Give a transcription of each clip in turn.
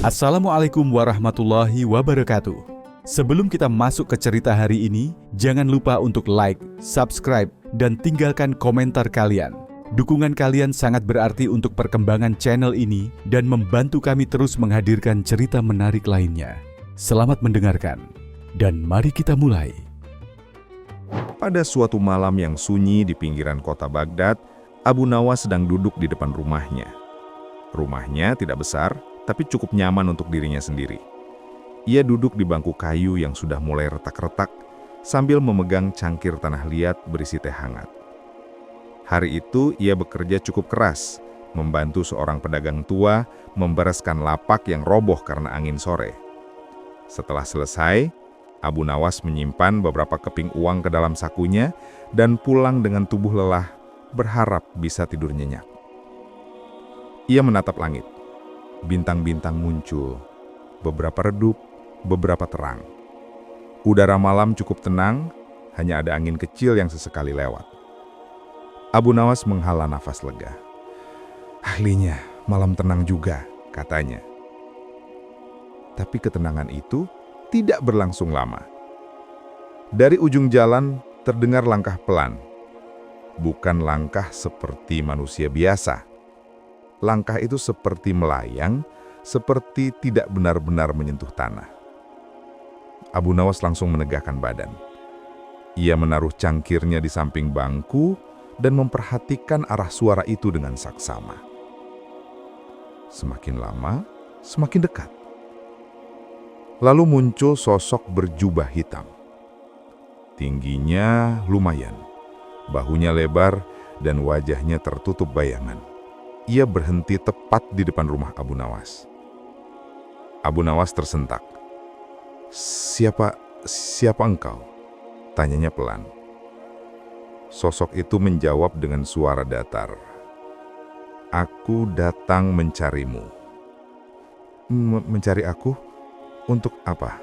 Assalamualaikum warahmatullahi wabarakatuh. Sebelum kita masuk ke cerita hari ini, jangan lupa untuk like, subscribe, dan tinggalkan komentar kalian. Dukungan kalian sangat berarti untuk perkembangan channel ini dan membantu kami terus menghadirkan cerita menarik lainnya. Selamat mendengarkan, dan mari kita mulai. Pada suatu malam yang sunyi di pinggiran kota Baghdad, Abu Nawas sedang duduk di depan rumahnya. Rumahnya tidak besar, tapi cukup nyaman untuk dirinya sendiri. Ia duduk di bangku kayu yang sudah mulai retak-retak, sambil memegang cangkir tanah liat berisi teh hangat. Hari itu ia bekerja cukup keras, membantu seorang pedagang tua membereskan lapak yang roboh karena angin sore. Setelah selesai, Abu Nawas menyimpan beberapa keping uang ke dalam sakunya dan pulang dengan tubuh lelah, berharap bisa tidur nyenyak. Ia menatap langit. Bintang-bintang muncul, beberapa redup, beberapa terang. Udara malam cukup tenang, hanya ada angin kecil yang sesekali lewat. Abu Nawas menghela nafas lega. "Ahlinya, malam tenang juga," katanya. Tapi ketenangan itu tidak berlangsung lama. Dari ujung jalan terdengar langkah pelan. Bukan langkah seperti manusia biasa. Langkah itu seperti melayang, seperti tidak benar-benar menyentuh tanah. Abu Nawas langsung menegakkan badan. Ia menaruh cangkirnya di samping bangku dan memperhatikan arah suara itu dengan saksama. Semakin lama, semakin dekat. Lalu muncul sosok berjubah hitam. Tingginya lumayan, bahunya lebar dan wajahnya tertutup bayangan. Ia berhenti tepat di depan rumah Abu Nawas. Abu Nawas tersentak. Siapa engkau?" tanyanya pelan. Sosok itu menjawab dengan suara datar. "Aku datang mencarimu." Mencari aku? Untuk apa?"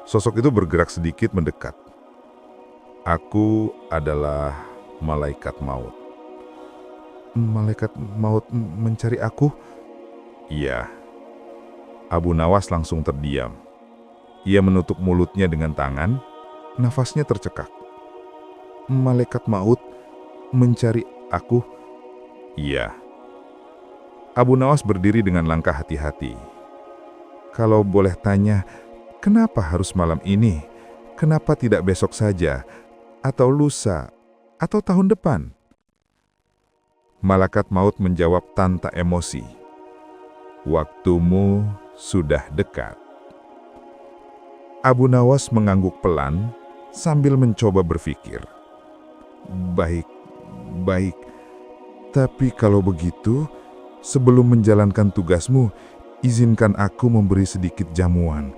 Sosok itu bergerak sedikit mendekat. "Aku adalah malaikat maut." "Malaikat maut mencari aku?" "Iya." Abu Nawas langsung terdiam. Ia menutup mulutnya dengan tangan, nafasnya tercekak. "Malaikat maut mencari aku?" "Iya." Abu Nawas berdiri dengan langkah hati-hati. "Kalau boleh tanya, kenapa harus malam ini? Kenapa tidak besok saja? Atau lusa? Atau tahun depan?" Malaikat maut menjawab tanpa emosi. "Waktumu sudah dekat." Abu Nawas mengangguk pelan sambil mencoba berpikir. Baik. Tapi kalau begitu, sebelum menjalankan tugasmu, izinkan aku memberi sedikit jamuan.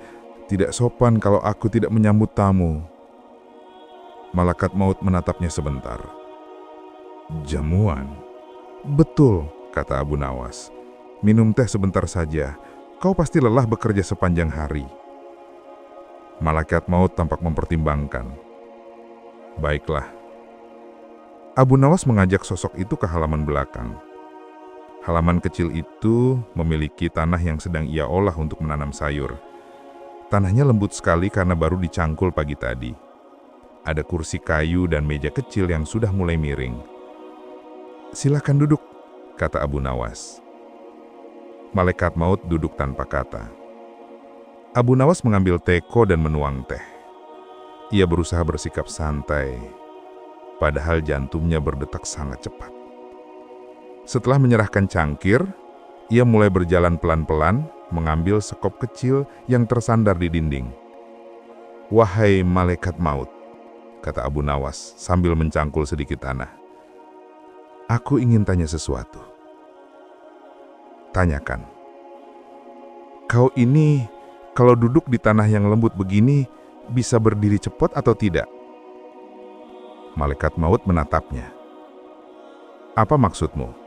Tidak sopan kalau aku tidak menyambut tamu." Malaikat maut menatapnya sebentar. "Jamuan?" "Betul," kata Abu Nawas. "Minum teh sebentar saja. Kau pasti lelah bekerja sepanjang hari." Malaikat maut tampak mempertimbangkan. "Baiklah." Abu Nawas mengajak sosok itu ke halaman belakang. Halaman kecil itu memiliki tanah yang sedang ia olah untuk menanam sayur. Tanahnya lembut sekali karena baru dicangkul pagi tadi. Ada kursi kayu dan meja kecil yang sudah mulai miring. "Silakan duduk," kata Abu Nawas. Malaikat maut duduk tanpa kata. Abu Nawas mengambil teko dan menuang teh. Ia berusaha bersikap santai, padahal jantungnya berdetak sangat cepat. Setelah menyerahkan cangkir, ia mulai berjalan pelan-pelan, mengambil sekop kecil yang tersandar di dinding. "Wahai malaikat maut," kata Abu Nawas sambil mencangkul sedikit tanah. "Aku ingin tanya sesuatu." "Tanyakan." "Kau ini kalau duduk di tanah yang lembut begini, bisa berdiri cepat atau tidak?" Malaikat maut menatapnya. "Apa maksudmu?"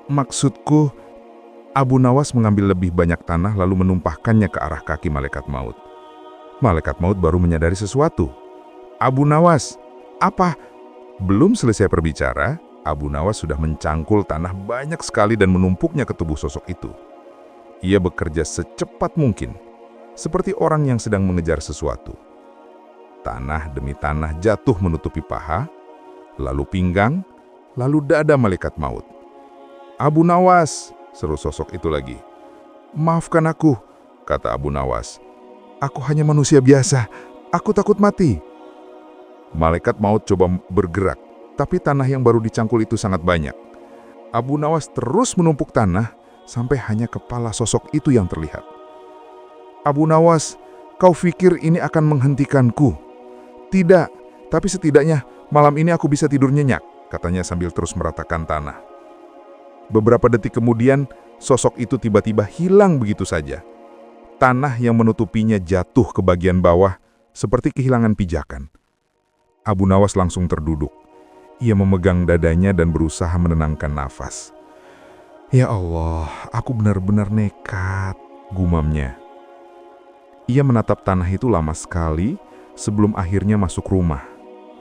"Maksudku," Abu Nawas mengambil lebih banyak tanah lalu menumpahkannya ke arah kaki malaikat maut. Malaikat maut baru menyadari sesuatu. "Abu Nawas, apa?" Belum selesai berbicara, Abu Nawas sudah mencangkul tanah banyak sekali dan menumpuknya ke tubuh sosok itu. Ia bekerja secepat mungkin, seperti orang yang sedang mengejar sesuatu. Tanah demi tanah jatuh menutupi paha, lalu pinggang, lalu dada malaikat maut. "Abu Nawas," seru sosok itu lagi. "Maafkan aku," kata Abu Nawas. "Aku hanya manusia biasa, aku takut mati." Malaikat maut coba bergerak, tapi tanah yang baru dicangkul itu sangat banyak. Abu Nawas terus menumpuk tanah sampai hanya kepala sosok itu yang terlihat. "Abu Nawas, kau pikir ini akan menghentikanku?" "Tidak, tapi setidaknya malam ini aku bisa tidur nyenyak," katanya sambil terus meratakan tanah. Beberapa detik kemudian, sosok itu tiba-tiba hilang begitu saja. Tanah yang menutupinya jatuh ke bagian bawah seperti kehilangan pijakan. Abu Nawas langsung terduduk. Ia memegang dadanya dan berusaha menenangkan nafas. "Ya Allah, aku benar-benar nekat," gumamnya. Ia menatap tanah itu lama sekali sebelum akhirnya masuk rumah,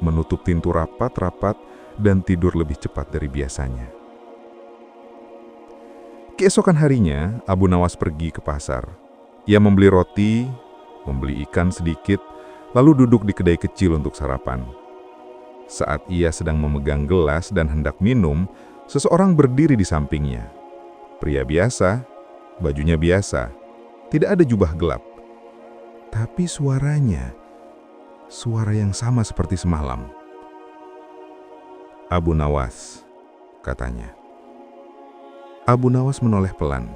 menutup pintu rapat-rapat dan tidur lebih cepat dari biasanya. Keesokan harinya, Abu Nawas pergi ke pasar. Ia membeli roti, membeli ikan sedikit, lalu duduk di kedai kecil untuk sarapan. Saat ia sedang memegang gelas dan hendak minum, seseorang berdiri di sampingnya. Pria biasa, bajunya biasa, tidak ada jubah gelap. Tapi suaranya, suara yang sama seperti semalam. "Abu Nawas," katanya. Abu Nawas menoleh pelan.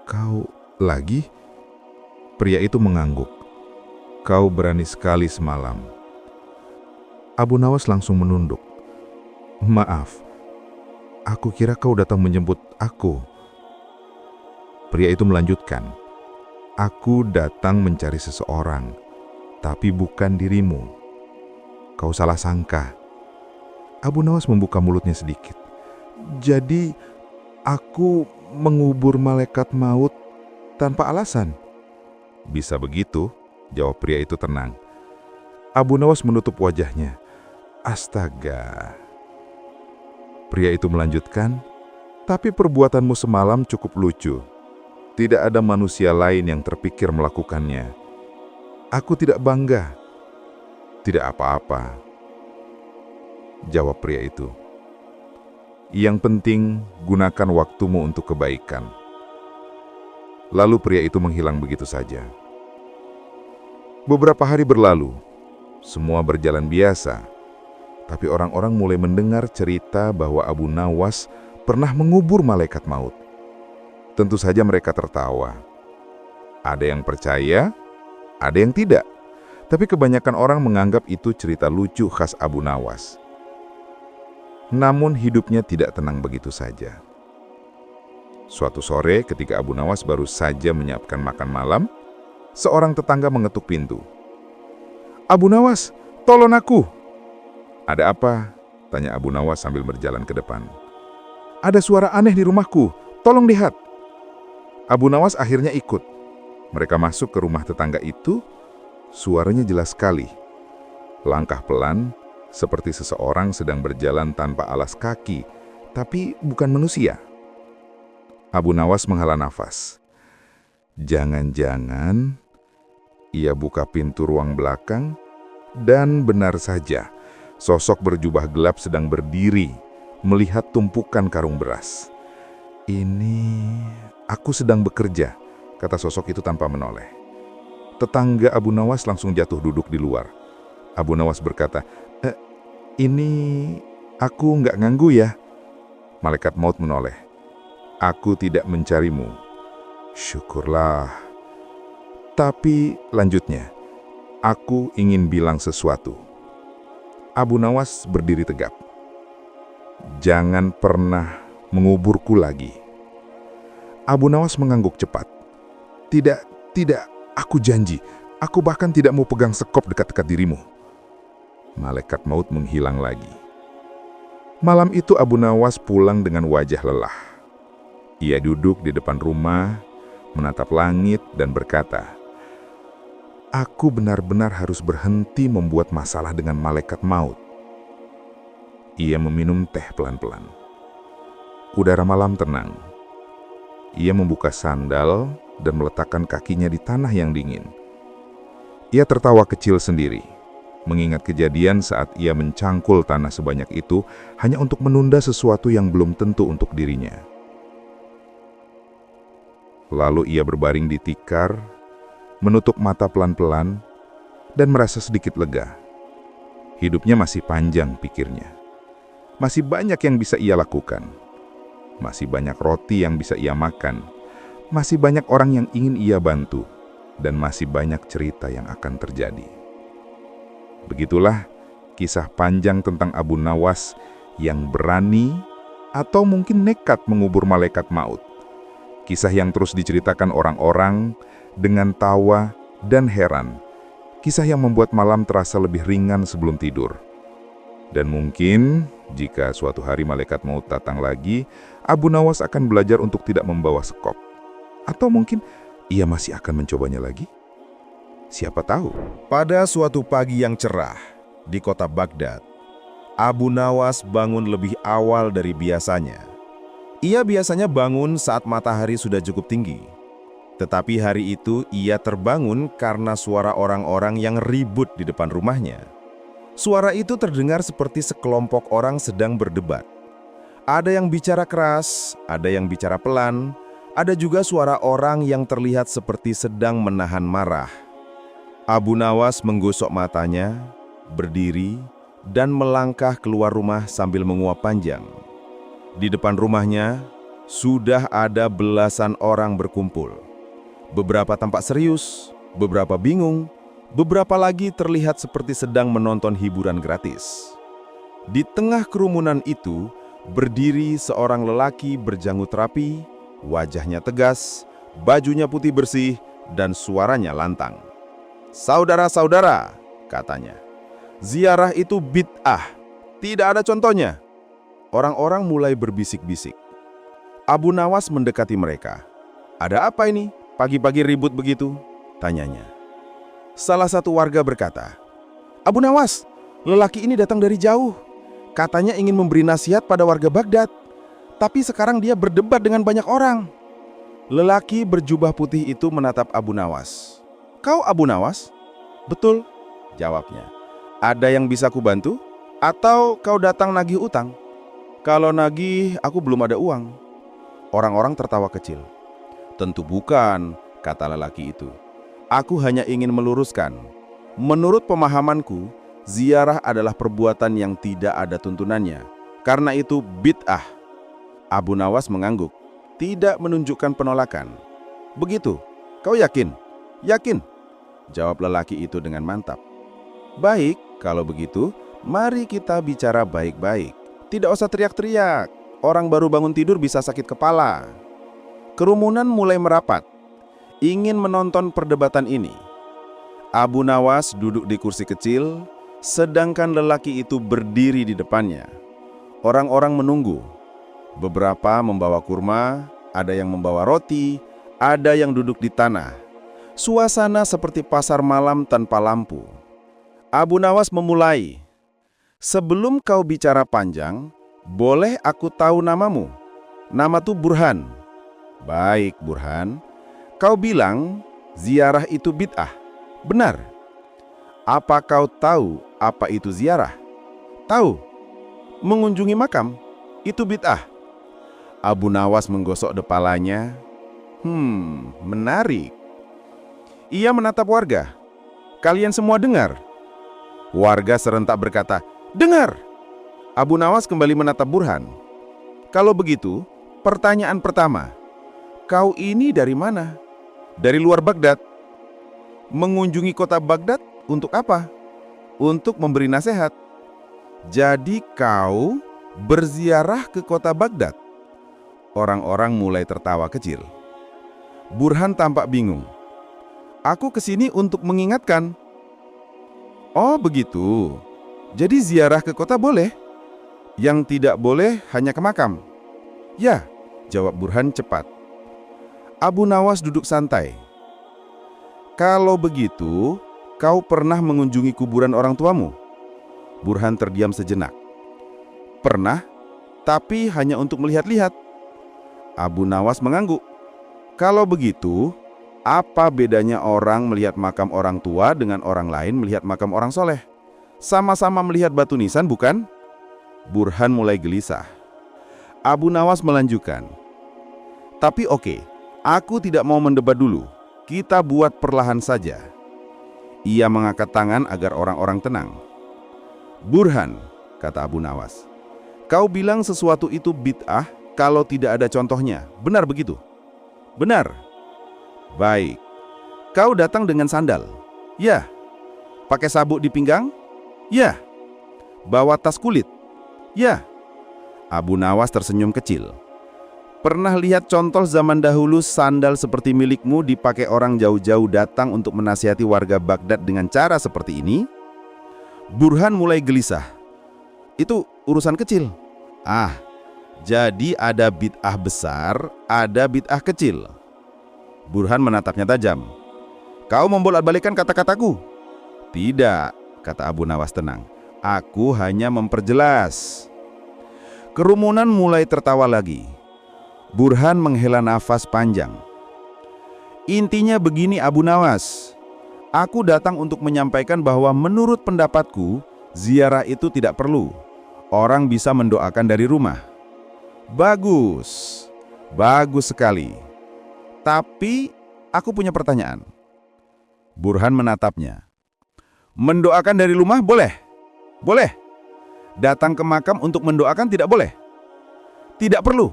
"Kau lagi?" Pria itu mengangguk. "Kau berani sekali semalam." Abu Nawas langsung menunduk. "Maaf, aku kira kau datang menjemput aku." Pria itu melanjutkan, "Aku datang mencari seseorang, tapi bukan dirimu. Kau salah sangka." Abu Nawas membuka mulutnya sedikit. "Jadi, aku mengubur malaikat maut tanpa alasan?" "Bisa begitu," jawab pria itu tenang. Abu Nawas menutup wajahnya. "Astaga." Pria itu melanjutkan, "Tapi perbuatanmu semalam cukup lucu. Tidak ada manusia lain yang terpikir melakukannya. Aku tidak bangga." "Tidak apa-apa," jawab pria itu. "Yang penting, gunakan waktumu untuk kebaikan." Lalu pria itu menghilang begitu saja. Beberapa hari berlalu, semua berjalan biasa. Tapi orang-orang mulai mendengar cerita bahwa Abu Nawas pernah mengubur malaikat maut. Tentu saja mereka tertawa. Ada yang percaya, ada yang tidak. Tapi kebanyakan orang menganggap itu cerita lucu khas Abu Nawas. Namun hidupnya tidak tenang begitu saja. Suatu sore ketika Abu Nawas baru saja menyiapkan makan malam, seorang tetangga mengetuk pintu. "Abu Nawas, tolong aku!" "Ada apa?" tanya Abu Nawas sambil berjalan ke depan. "Ada suara aneh di rumahku, tolong lihat." Abu Nawas akhirnya ikut. Mereka masuk ke rumah tetangga itu, suaranya jelas sekali. Langkah pelan, seperti seseorang sedang berjalan tanpa alas kaki, tapi bukan manusia. Abu Nawas menghela nafas. Jangan-jangan ia buka pintu ruang belakang, dan benar saja, sosok berjubah gelap sedang berdiri, melihat tumpukan karung beras. "Ini, aku sedang bekerja," kata sosok itu tanpa menoleh. Tetangga Abu Nawas langsung jatuh duduk di luar. Abu Nawas berkata, "Ini, aku nggak ganggu ya?" Malaikat maut menoleh. "Aku tidak mencarimu." "Syukurlah." "Tapi," lanjutnya, "aku ingin bilang sesuatu." Abu Nawas berdiri tegap. "Jangan pernah menguburku lagi." Abu Nawas mengangguk cepat. Tidak, aku janji. Aku bahkan tidak mau pegang sekop dekat-dekat dirimu." Malaikat maut menghilang lagi. Malam itu Abu Nawas pulang dengan wajah lelah. Ia duduk di depan rumah, menatap langit dan berkata, "Aku benar-benar harus berhenti membuat masalah dengan malaikat maut. Ia meminum teh pelan-pelan. Udara malam tenang. Ia membuka sandal dan meletakkan kakinya di tanah yang dingin. Ia tertawa kecil sendiri, mengingat kejadian saat ia mencangkul tanah sebanyak itu hanya untuk menunda sesuatu yang belum tentu untuk dirinya. Lalu ia berbaring di tikar, menutup mata pelan-pelan, dan merasa sedikit lega. Hidupnya masih panjang, pikirnya. Masih banyak yang bisa ia lakukan. Masih banyak roti yang bisa ia makan. Masih banyak orang yang ingin ia bantu. Dan masih banyak cerita yang akan terjadi. Begitulah kisah panjang tentang Abu Nawas yang berani atau mungkin nekat mengubur malaikat maut. Kisah yang terus diceritakan orang-orang dengan tawa dan heran. Kisah yang membuat malam terasa lebih ringan sebelum tidur. Dan mungkin jika suatu hari malaikat maut datang lagi, Abu Nawas akan belajar untuk tidak membawa sekop. Atau mungkin ia masih akan mencobanya lagi? Siapa tahu. Pada suatu pagi yang cerah di kota Baghdad, Abu Nawas bangun lebih awal dari biasanya. Ia biasanya bangun saat matahari sudah cukup tinggi. Tetapi hari itu ia terbangun karena suara orang-orang yang ribut di depan rumahnya. Suara itu terdengar seperti sekelompok orang sedang berdebat. Ada yang bicara keras, ada yang bicara pelan, ada juga suara orang yang terlihat seperti sedang menahan marah. Abu Nawas menggosok matanya, berdiri, dan melangkah keluar rumah sambil menguap panjang. Di depan rumahnya, sudah ada belasan orang berkumpul. Beberapa tampak serius, beberapa bingung, beberapa lagi terlihat seperti sedang menonton hiburan gratis. Di tengah kerumunan itu, berdiri seorang lelaki berjanggut rapi, wajahnya tegas, bajunya putih bersih, dan suaranya lantang. "Saudara-saudara," katanya, "ziarah itu bid'ah, tidak ada contohnya." Orang-orang mulai berbisik-bisik. Abu Nawas mendekati mereka. "Ada apa ini? Pagi-pagi ribut begitu?" tanyanya. Salah satu warga berkata, "Abu Nawas, lelaki ini datang dari jauh. Katanya ingin memberi nasihat pada warga Baghdad. Tapi sekarang dia berdebat dengan banyak orang." Lelaki berjubah putih itu menatap Abu Nawas. "Kau Abu Nawas?" "Betul," jawabnya. "Ada yang bisa kubantu? Atau kau datang nagih utang?" "Kalau nagih, aku belum ada uang." Orang-orang tertawa kecil. "Tentu bukan," kata lelaki itu. "Aku hanya ingin meluruskan. Menurut pemahamanku, ziarah adalah perbuatan yang tidak ada tuntunannya. Karena itu bid'ah." Abu Nawas mengangguk, tidak menunjukkan penolakan. "Begitu, kau yakin?" "Yakin," jawab lelaki itu dengan mantap. "Baik, kalau begitu, mari kita bicara baik-baik. Tidak usah teriak-teriak. Orang baru bangun tidur bisa sakit kepala." Kerumunan mulai merapat, ingin menonton perdebatan ini. Abu Nawas duduk di kursi kecil, sedangkan lelaki itu berdiri di depannya. Orang-orang menunggu. Beberapa membawa kurma, ada yang membawa roti, ada yang duduk di tanah. Suasana seperti pasar malam tanpa lampu. Abu Nawas memulai. "Sebelum kau bicara panjang, boleh aku tahu namamu?" "Namaku Burhan." "Baik, Burhan. Kau bilang ziarah itu bid'ah, benar? Apa kau tahu apa itu ziarah?" "Tahu. Mengunjungi makam, itu bid'ah." Abu Nawas menggosok kepalanya. Menarik." Ia menatap warga. "Kalian semua dengar?" Warga serentak berkata, "Dengar." Abu Nawas kembali menatap Burhan. "Kalau begitu, pertanyaan pertama, kau ini dari mana?" "Dari luar Baghdad." "Mengunjungi kota Baghdad untuk apa?" "Untuk memberi nasihat." "Jadi kau berziarah ke kota Baghdad?" Orang-orang mulai tertawa kecil. Burhan tampak bingung. "Aku kesini untuk mengingatkan." "Oh begitu. Jadi ziarah ke kota boleh? Yang tidak boleh hanya ke makam?" "Ya," jawab Burhan cepat. Abu Nawas duduk santai. "Kalau begitu, kau pernah mengunjungi kuburan orang tuamu?" Burhan terdiam sejenak. Pernah, tapi hanya untuk melihat-lihat. Abu Nawas mengangguk. Kalau begitu, apa bedanya orang melihat makam orang tua dengan orang lain melihat makam orang soleh? Sama-sama melihat batu nisan, bukan? Burhan mulai gelisah. Abu Nawas melanjutkan. Tapi oke, aku tidak mau mendebat dulu. Kita buat perlahan saja. Ia mengangkat tangan agar orang-orang tenang. Burhan, kata Abu Nawas, kau bilang sesuatu itu bid'ah kalau tidak ada contohnya. Benar begitu? Benar. Baik. Kau datang dengan sandal? Ya. Pakai sabuk di pinggang? Ya. Bawa tas kulit? Ya. Abu Nawas tersenyum kecil. Pernah lihat contoh zaman dahulu sandal seperti milikmu dipakai orang jauh-jauh datang untuk menasihati warga Baghdad dengan cara seperti ini? Burhan mulai gelisah. Itu urusan kecil. Jadi ada bid'ah besar, ada bid'ah kecil. Burhan menatapnya tajam. Kau membolak-balikkan kata-kataku? Tidak, kata Abu Nawas tenang. Aku hanya memperjelas. Kerumunan mulai tertawa lagi. Burhan menghela nafas panjang. Intinya begini Abu Nawas. Aku datang untuk menyampaikan bahwa menurut pendapatku, ziarah itu tidak perlu. Orang bisa mendoakan dari rumah. Bagus. Bagus sekali. Tapi aku punya pertanyaan. Burhan menatapnya. Mendoakan dari rumah boleh? Boleh. Datang ke makam untuk mendoakan tidak boleh? Tidak perlu.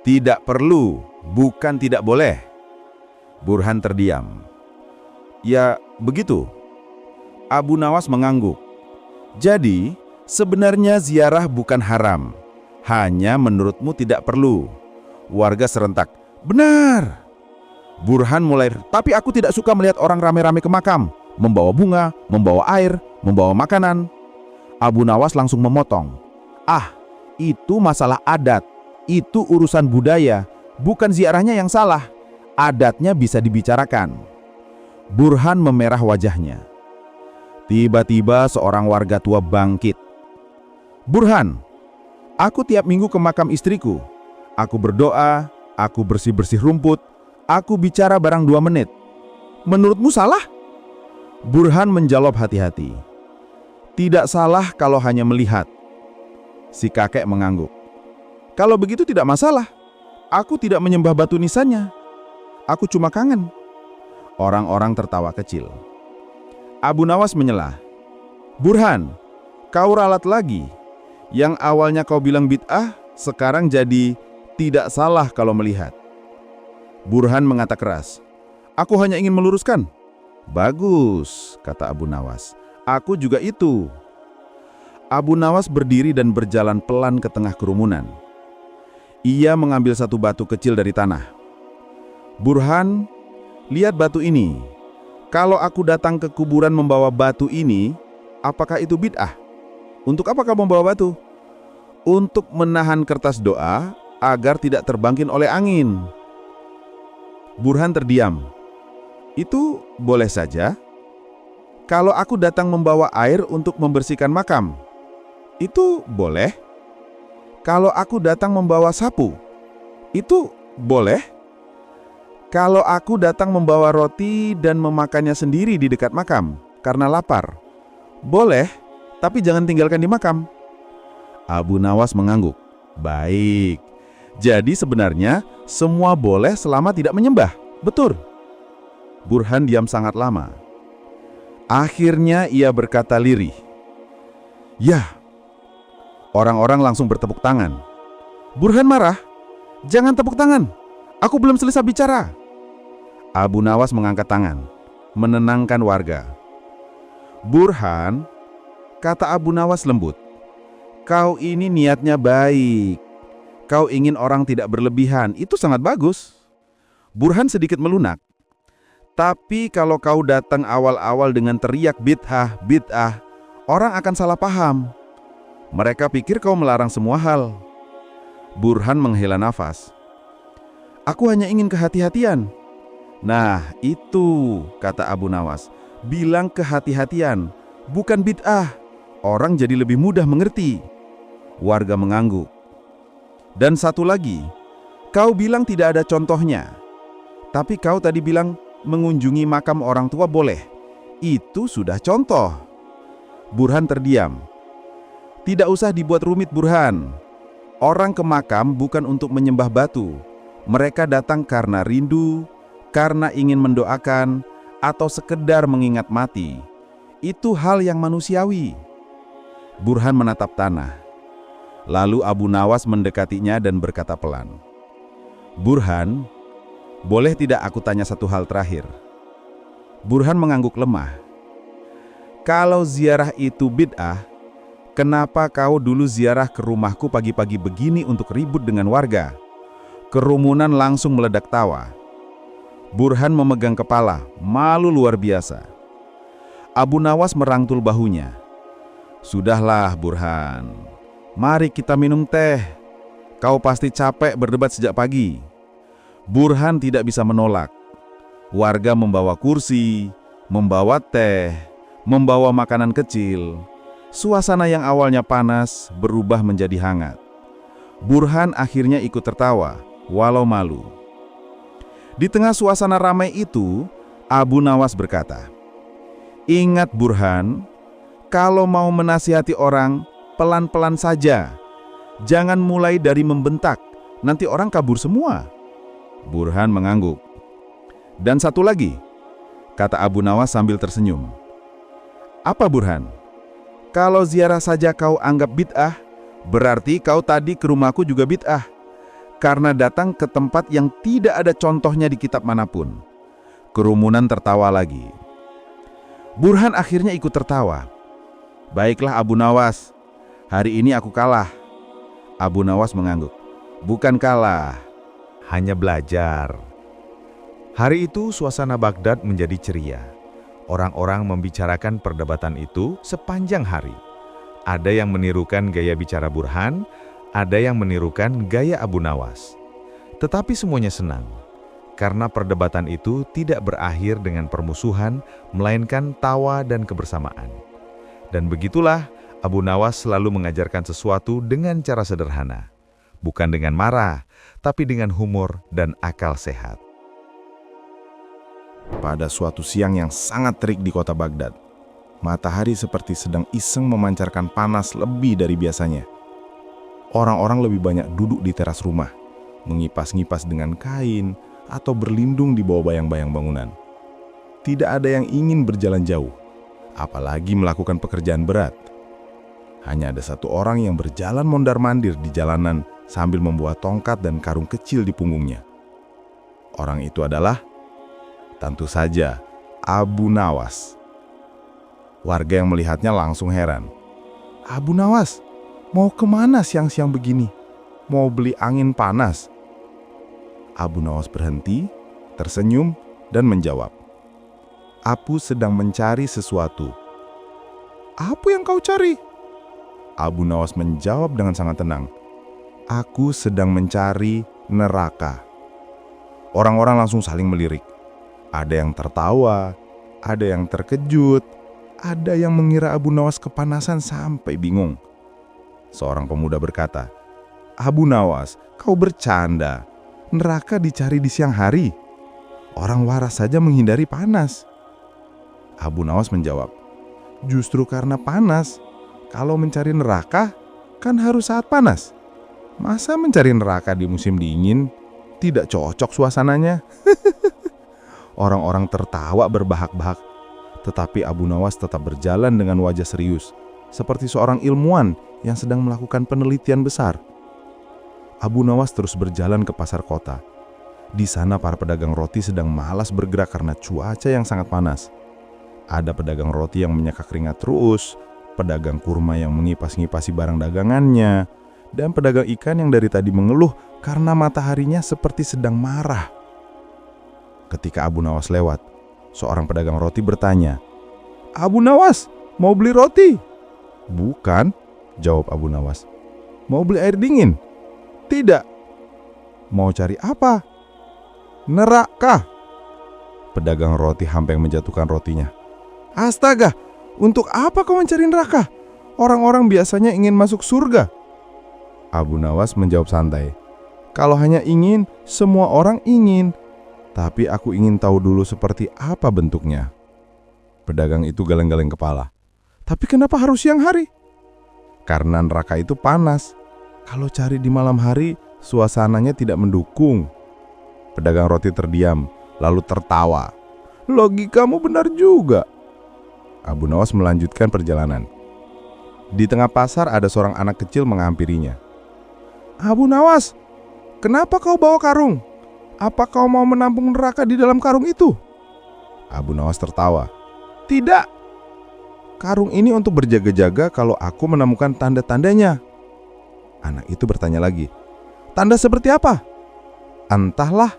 Tidak perlu, bukan tidak boleh. Burhan terdiam. Ya, begitu. Abu Nawas mengangguk. Jadi, sebenarnya ziarah bukan haram. Hanya menurutmu tidak perlu. Warga serentak. Benar. Burhan mulai, tapi aku tidak suka melihat orang rame-rame ke makam. Membawa bunga, membawa air, membawa makanan. Abu Nawas langsung memotong. Itu masalah adat. Itu urusan budaya. Bukan ziarahnya yang salah. Adatnya bisa dibicarakan. Burhan memerah wajahnya. Tiba-tiba seorang warga tua bangkit. Burhan, aku tiap minggu ke makam istriku. Aku berdoa, aku bersih-bersih rumput, aku bicara barang 2 menit. Menurutmu salah? Burhan menjawab hati-hati. Tidak salah kalau hanya melihat. Si kakek mengangguk. Kalau begitu tidak masalah. Aku tidak menyembah batu nisannya. Aku cuma kangen. Orang-orang tertawa kecil. Abu Nawas menyela. Burhan, kau ralat lagi. Yang awalnya kau bilang bid'ah, sekarang jadi tidak salah kalau melihat. Burhan mengata keras. Aku hanya ingin meluruskan. Bagus, kata Abu Nawas. Aku juga itu. Abu Nawas berdiri dan berjalan pelan ke tengah kerumunan. Ia mengambil satu batu kecil dari tanah. Burhan, lihat batu ini. Kalau aku datang ke kuburan membawa batu ini, apakah itu bid'ah? Untuk apa kamu membawa batu? Untuk menahan kertas doa agar tidak terbangkin oleh angin. Burhan terdiam. Itu boleh saja. Kalau aku datang membawa air untuk membersihkan makam, itu boleh. Kalau aku datang membawa sapu, itu boleh. Kalau aku datang membawa roti dan memakannya sendiri di dekat makam karena lapar, boleh, tapi jangan tinggalkan di makam. Abu Nawas mengangguk. Baik, jadi sebenarnya semua boleh selama tidak menyembah, betul? Burhan diam sangat lama. Akhirnya ia berkata lirih. Ya. Orang-orang langsung bertepuk tangan. Burhan marah. Jangan tepuk tangan. Aku belum selesai bicara. Abu Nawas mengangkat tangan, menenangkan warga. Burhan, kata Abu Nawas lembut. Kau ini niatnya baik. Kau ingin orang tidak berlebihan. Itu sangat bagus. Burhan sedikit melunak. Tapi kalau kau datang awal-awal dengan teriak bid'ah, bid'ah, orang akan salah paham. Mereka pikir kau melarang semua hal. Burhan menghela nafas. Aku hanya ingin kehati-hatian. Nah, itu, kata Abu Nawas. Bilang kehati-hatian, bukan bid'ah. Orang jadi lebih mudah mengerti. Warga mengangguk. Dan satu lagi, kau bilang tidak ada contohnya. Tapi kau tadi bilang mengunjungi makam orang tua boleh. Itu sudah contoh. Burhan terdiam. Tidak usah dibuat rumit, Burhan. Orang ke makam bukan untuk menyembah batu. Mereka datang karena rindu, karena ingin mendoakan, atau sekedar mengingat mati. Itu hal yang manusiawi. Burhan menatap tanah. Lalu Abu Nawas mendekatinya dan berkata pelan, "Burhan, boleh tidak aku tanya satu hal terakhir?" Burhan mengangguk lemah. "Kalau ziarah itu bid'ah, kenapa kau dulu ziarah ke rumahku pagi-pagi begini untuk ribut dengan warga?" Kerumunan langsung meledak tawa. Burhan memegang kepala, malu luar biasa. Abu Nawas merangtul bahunya. "Sudahlah, Burhan. Mari kita minum teh. Kau pasti capek berdebat sejak pagi." Burhan tidak bisa menolak. Warga membawa kursi, membawa teh, membawa makanan kecil. Suasana yang awalnya panas berubah menjadi hangat. Burhan akhirnya ikut tertawa, walau malu. Di tengah suasana ramai itu, Abu Nawas berkata, "Ingat Burhan, kalau mau menasihati orang, pelan-pelan saja. Jangan mulai dari membentak, nanti orang kabur semua." Burhan mengangguk. "Dan satu lagi," kata Abu Nawas sambil tersenyum. "Apa, Burhan? Kalau ziarah saja kau anggap bid'ah, berarti kau tadi ke rumahku juga bid'ah. Karena datang ke tempat yang tidak ada contohnya di kitab manapun." Kerumunan tertawa lagi. Burhan akhirnya ikut tertawa. "Baiklah Abu Nawas, hari ini aku kalah." Abu Nawas mengangguk. "Bukan kalah, hanya belajar." Hari itu suasana Baghdad menjadi ceria. Orang-orang membicarakan perdebatan itu sepanjang hari. Ada yang menirukan gaya bicara Burhan, ada yang menirukan gaya Abu Nawas. Tetapi semuanya senang, karena perdebatan itu tidak berakhir dengan permusuhan, melainkan tawa dan kebersamaan. Dan begitulah Abu Nawas selalu mengajarkan sesuatu dengan cara sederhana. Bukan dengan marah, tapi dengan humor dan akal sehat. Pada suatu siang yang sangat terik di kota Baghdad, matahari seperti sedang iseng memancarkan panas lebih dari biasanya. Orang-orang lebih banyak duduk di teras rumah, mengipas-ngipas dengan kain atau berlindung di bawah bayang-bayang bangunan. Tidak ada yang ingin berjalan jauh, apalagi melakukan pekerjaan berat. Hanya ada satu orang yang berjalan mondar-mandir di jalanan sambil membawa tongkat dan karung kecil di punggungnya. Orang itu adalah, tentu saja, Abu Nawas. Warga yang melihatnya langsung heran. "Abu Nawas, mau kemana siang-siang begini? Mau beli angin panas?" Abu Nawas berhenti, tersenyum, dan menjawab, "Aku sedang mencari sesuatu." "Apa yang kau cari?" Abu Nawas menjawab dengan sangat tenang, "Aku sedang mencari neraka." Orang-orang langsung saling melirik. Ada yang tertawa, ada yang terkejut, ada yang mengira Abu Nawas kepanasan sampai bingung. Seorang pemuda berkata, "Abu Nawas, kau bercanda. Neraka dicari di siang hari. Orang waras saja menghindari panas." Abu Nawas menjawab, "Justru karena panas. Kalau mencari neraka, kan harus saat panas. Masa mencari neraka di musim dingin? Tidak cocok suasananya." Orang-orang tertawa berbahak-bahak, tetapi Abu Nawas tetap berjalan dengan wajah serius, seperti seorang ilmuwan yang sedang melakukan penelitian besar. Abu Nawas terus berjalan ke pasar kota. Di sana para pedagang roti sedang malas bergerak karena cuaca yang sangat panas. Ada pedagang roti yang menyeka keringat terus, pedagang kurma yang mengipas-ngipasi barang dagangannya, dan pedagang ikan yang dari tadi mengeluh karena mataharinya seperti sedang marah. Ketika Abu Nawas lewat, seorang pedagang roti bertanya, "Abu Nawas, mau beli roti?" "Bukan," jawab Abu Nawas. "Mau beli air dingin?" "Tidak." "Mau cari apa?" "Neraka." Pedagang roti hampir menjatuhkan rotinya. "Astaga, untuk apa kau mencari neraka? Orang-orang biasanya ingin masuk surga." Abu Nawas menjawab santai. Kalau hanya ingin, semua orang ingin. Tapi aku ingin tahu dulu seperti apa bentuknya. Pedagang itu geleng-geleng kepala. Tapi kenapa harus siang hari? Karena neraka itu panas. Kalau cari di malam hari, suasananya tidak mendukung. Pedagang roti terdiam, lalu tertawa. Logikamu benar juga. Abu Nawas melanjutkan perjalanan. Di tengah pasar ada seorang anak kecil menghampirinya. Abu Nawas, kenapa kau bawa karung? Apa kau mau menampung neraka di dalam karung itu? Abu Nawas tertawa. Tidak. Karung ini untuk berjaga-jaga kalau aku menemukan tanda-tandanya. Anak itu bertanya lagi. Tanda seperti apa? Entahlah,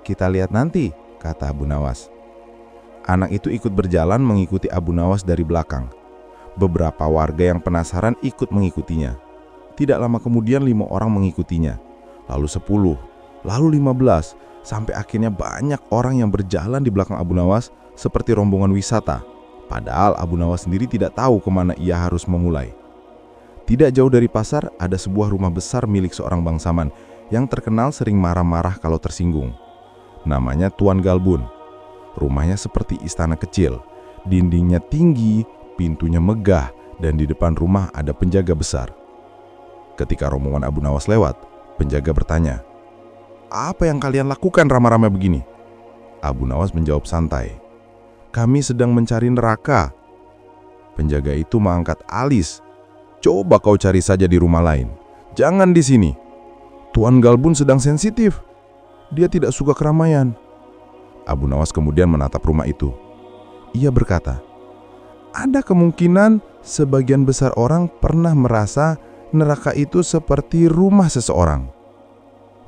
kita lihat nanti, kata Abu Nawas. Anak itu ikut berjalan mengikuti Abu Nawas dari belakang. Beberapa warga yang penasaran ikut mengikutinya. Tidak lama kemudian 5 orang mengikutinya. Lalu 10, lalu 15, sampai akhirnya banyak orang yang berjalan di belakang Abu Nawas seperti rombongan wisata. Padahal Abu Nawas sendiri tidak tahu kemana ia harus memulai. Tidak jauh dari pasar ada sebuah rumah besar milik seorang bangsawan yang terkenal sering marah-marah kalau tersinggung. Namanya Tuan Galbun. Rumahnya seperti istana kecil. Dindingnya tinggi, pintunya megah, dan di depan rumah ada penjaga besar. Ketika rombongan Abu Nawas lewat, penjaga bertanya, "Apa yang kalian lakukan ramai-ramai begini?" Abu Nawas menjawab santai, "Kami sedang mencari neraka." Penjaga itu mengangkat alis. "Coba kau cari saja di rumah lain. Jangan di sini. Tuan Galbun sedang sensitif. Dia tidak suka keramaian." Abu Nawas kemudian menatap rumah itu. Ia berkata, "Ada kemungkinan sebagian besar orang pernah merasa neraka itu seperti rumah seseorang."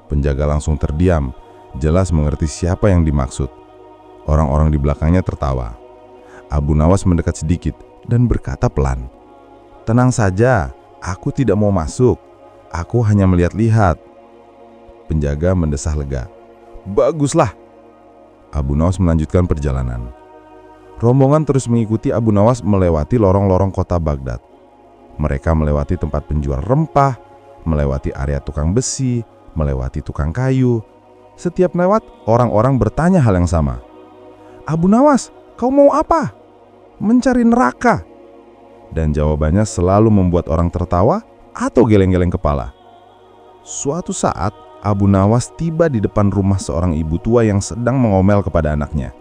Penjaga langsung terdiam, jelas mengerti siapa yang dimaksud. Orang-orang di belakangnya tertawa. Abu Nawas mendekat sedikit dan berkata pelan, "Tenang saja, aku tidak mau masuk. Aku hanya melihat-lihat." Penjaga mendesah lega. "Baguslah." Abu Nawas melanjutkan perjalanan. Rombongan terus mengikuti Abu Nawas melewati lorong-lorong kota Baghdad. Mereka melewati tempat penjual rempah, melewati area tukang besi, melewati tukang kayu. Setiap lewat, orang-orang bertanya hal yang sama. "Abu Nawas, kau mau apa?" "Mencari neraka." Dan jawabannya selalu membuat orang tertawa atau geleng-geleng kepala. Suatu saat, Abu Nawas tiba di depan rumah seorang ibu tua yang sedang mengomel kepada anaknya.